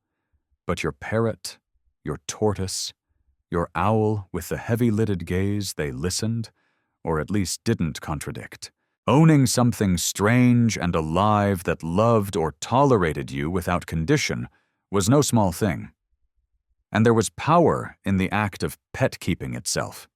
But your parrot, your tortoise, your owl with the heavy-lidded gaze, they listened, or at least didn't contradict. Owning something strange and alive that loved or tolerated you without condition was no small thing. And there was power in the act of pet-keeping itself.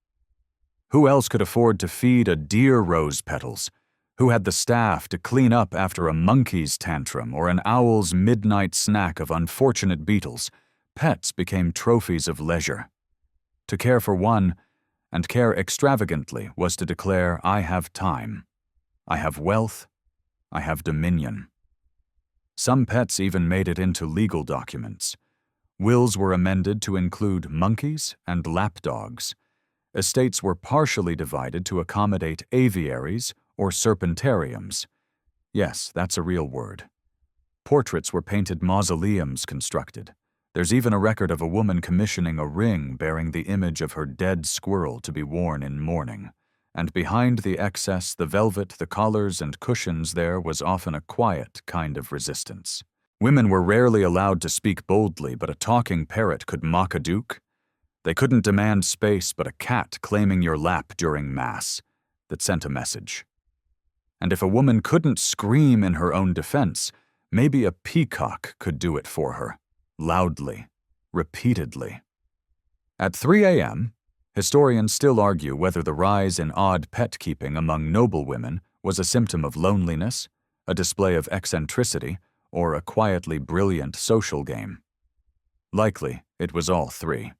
Who else could afford to feed a deer rose petals? Who had the staff to clean up after a monkey's tantrum or an owl's midnight snack of unfortunate beetles? Pets became trophies of leisure. To care for one, and care extravagantly, was to declare, "I have time. I have wealth. I have dominion." Some pets even made it into legal documents. Wills were amended to include monkeys and lapdogs. Estates were partially divided to accommodate aviaries or serpentariums. Yes, that's a real word. Portraits were painted, mausoleums constructed. There's even a record of a woman commissioning a ring bearing the image of her dead squirrel to be worn in mourning. And behind the excess, the velvet, the collars, and cushions, there was often a quiet kind of resistance. Women were rarely allowed to speak boldly, but a talking parrot could mock a duke. They couldn't demand space, but a cat claiming your lap during mass that sent a message. And if a woman couldn't scream in her own defense, maybe a peacock could do it for her, loudly, repeatedly. At 3 a.m., historians still argue whether the rise in odd pet-keeping among noblewomen was a symptom of loneliness, a display of eccentricity, or a quietly brilliant social game. Likely, it was all three.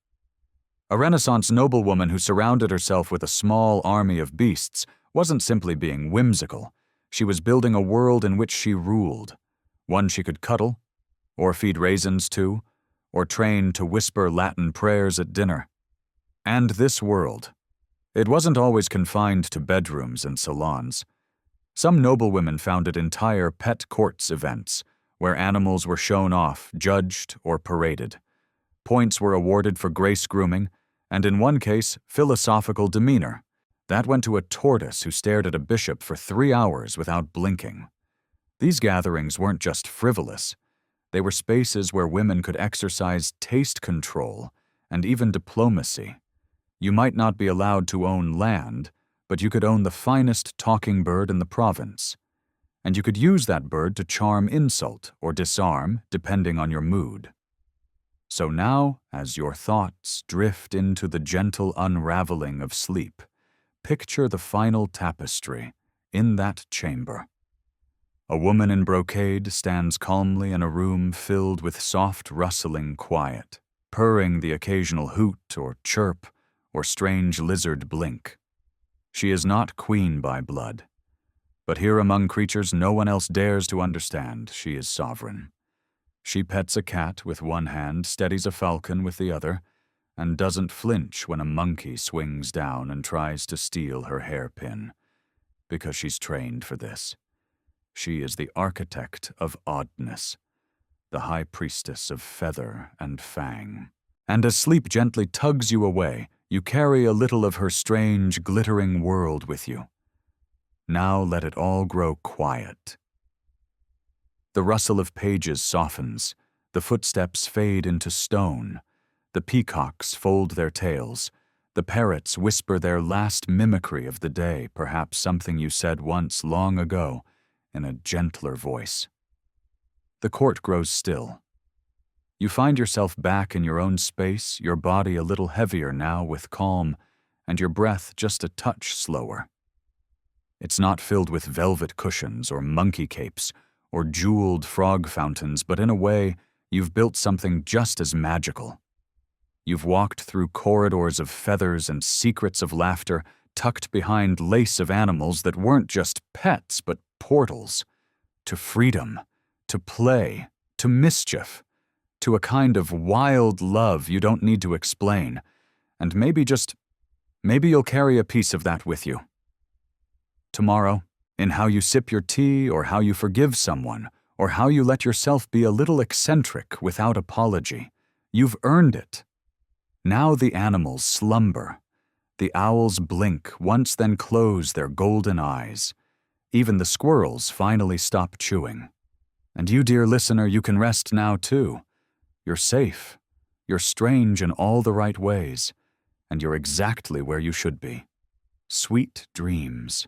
A Renaissance noblewoman who surrounded herself with a small army of beasts wasn't simply being whimsical. She was building a world in which she ruled, one she could cuddle, or feed raisins to, or train to whisper Latin prayers at dinner. And this world, it wasn't always confined to bedrooms and salons. Some noblewomen founded entire pet courts events, where animals were shown off, judged, or paraded. Points were awarded for grace grooming, and in one case, philosophical demeanor. That went to a tortoise who stared at a bishop for 3 hours without blinking. These gatherings weren't just frivolous. They were spaces where women could exercise taste control and even diplomacy. You might not be allowed to own land, but you could own the finest talking bird in the province. And you could use that bird to charm insult or disarm, depending on your mood. So now, as your thoughts drift into the gentle unraveling of sleep, picture the final tapestry in that chamber. A woman in brocade stands calmly in a room filled with soft rustling quiet, purring the occasional hoot or chirp or strange lizard blink. She is not queen by blood, but here among creatures no one else dares to understand, she is sovereign. She pets a cat with one hand, steadies a falcon with the other, and doesn't flinch when a monkey swings down and tries to steal her hairpin, because she's trained for this. She is the architect of oddness, the high priestess of feather and fang. And as sleep gently tugs you away, you carry a little of her strange, glittering world with you. Now let it all grow quiet. The rustle of pages softens, the footsteps fade into stone, the peacocks fold their tails, the parrots whisper their last mimicry of the day, perhaps something you said once long ago, in a gentler voice. The court grows still. You find yourself back in your own space, your body a little heavier now with calm, and your breath just a touch slower. It's not filled with velvet cushions or monkey capes or jeweled frog fountains, but in a way, you've built something just as magical. You've walked through corridors of feathers and secrets of laughter, tucked behind lace of animals that weren't just pets, but portals to freedom, to play, to mischief, to a kind of wild love you don't need to explain, and maybe you'll carry a piece of that with you. Tomorrow, in how you sip your tea, or how you forgive someone, or how you let yourself be a little eccentric without apology, you've earned it. Now the animals slumber. The owls blink once, then close their golden eyes. Even the squirrels finally stop chewing. And you, dear listener, you can rest now too. You're safe. You're strange in all the right ways. And you're exactly where you should be. Sweet dreams.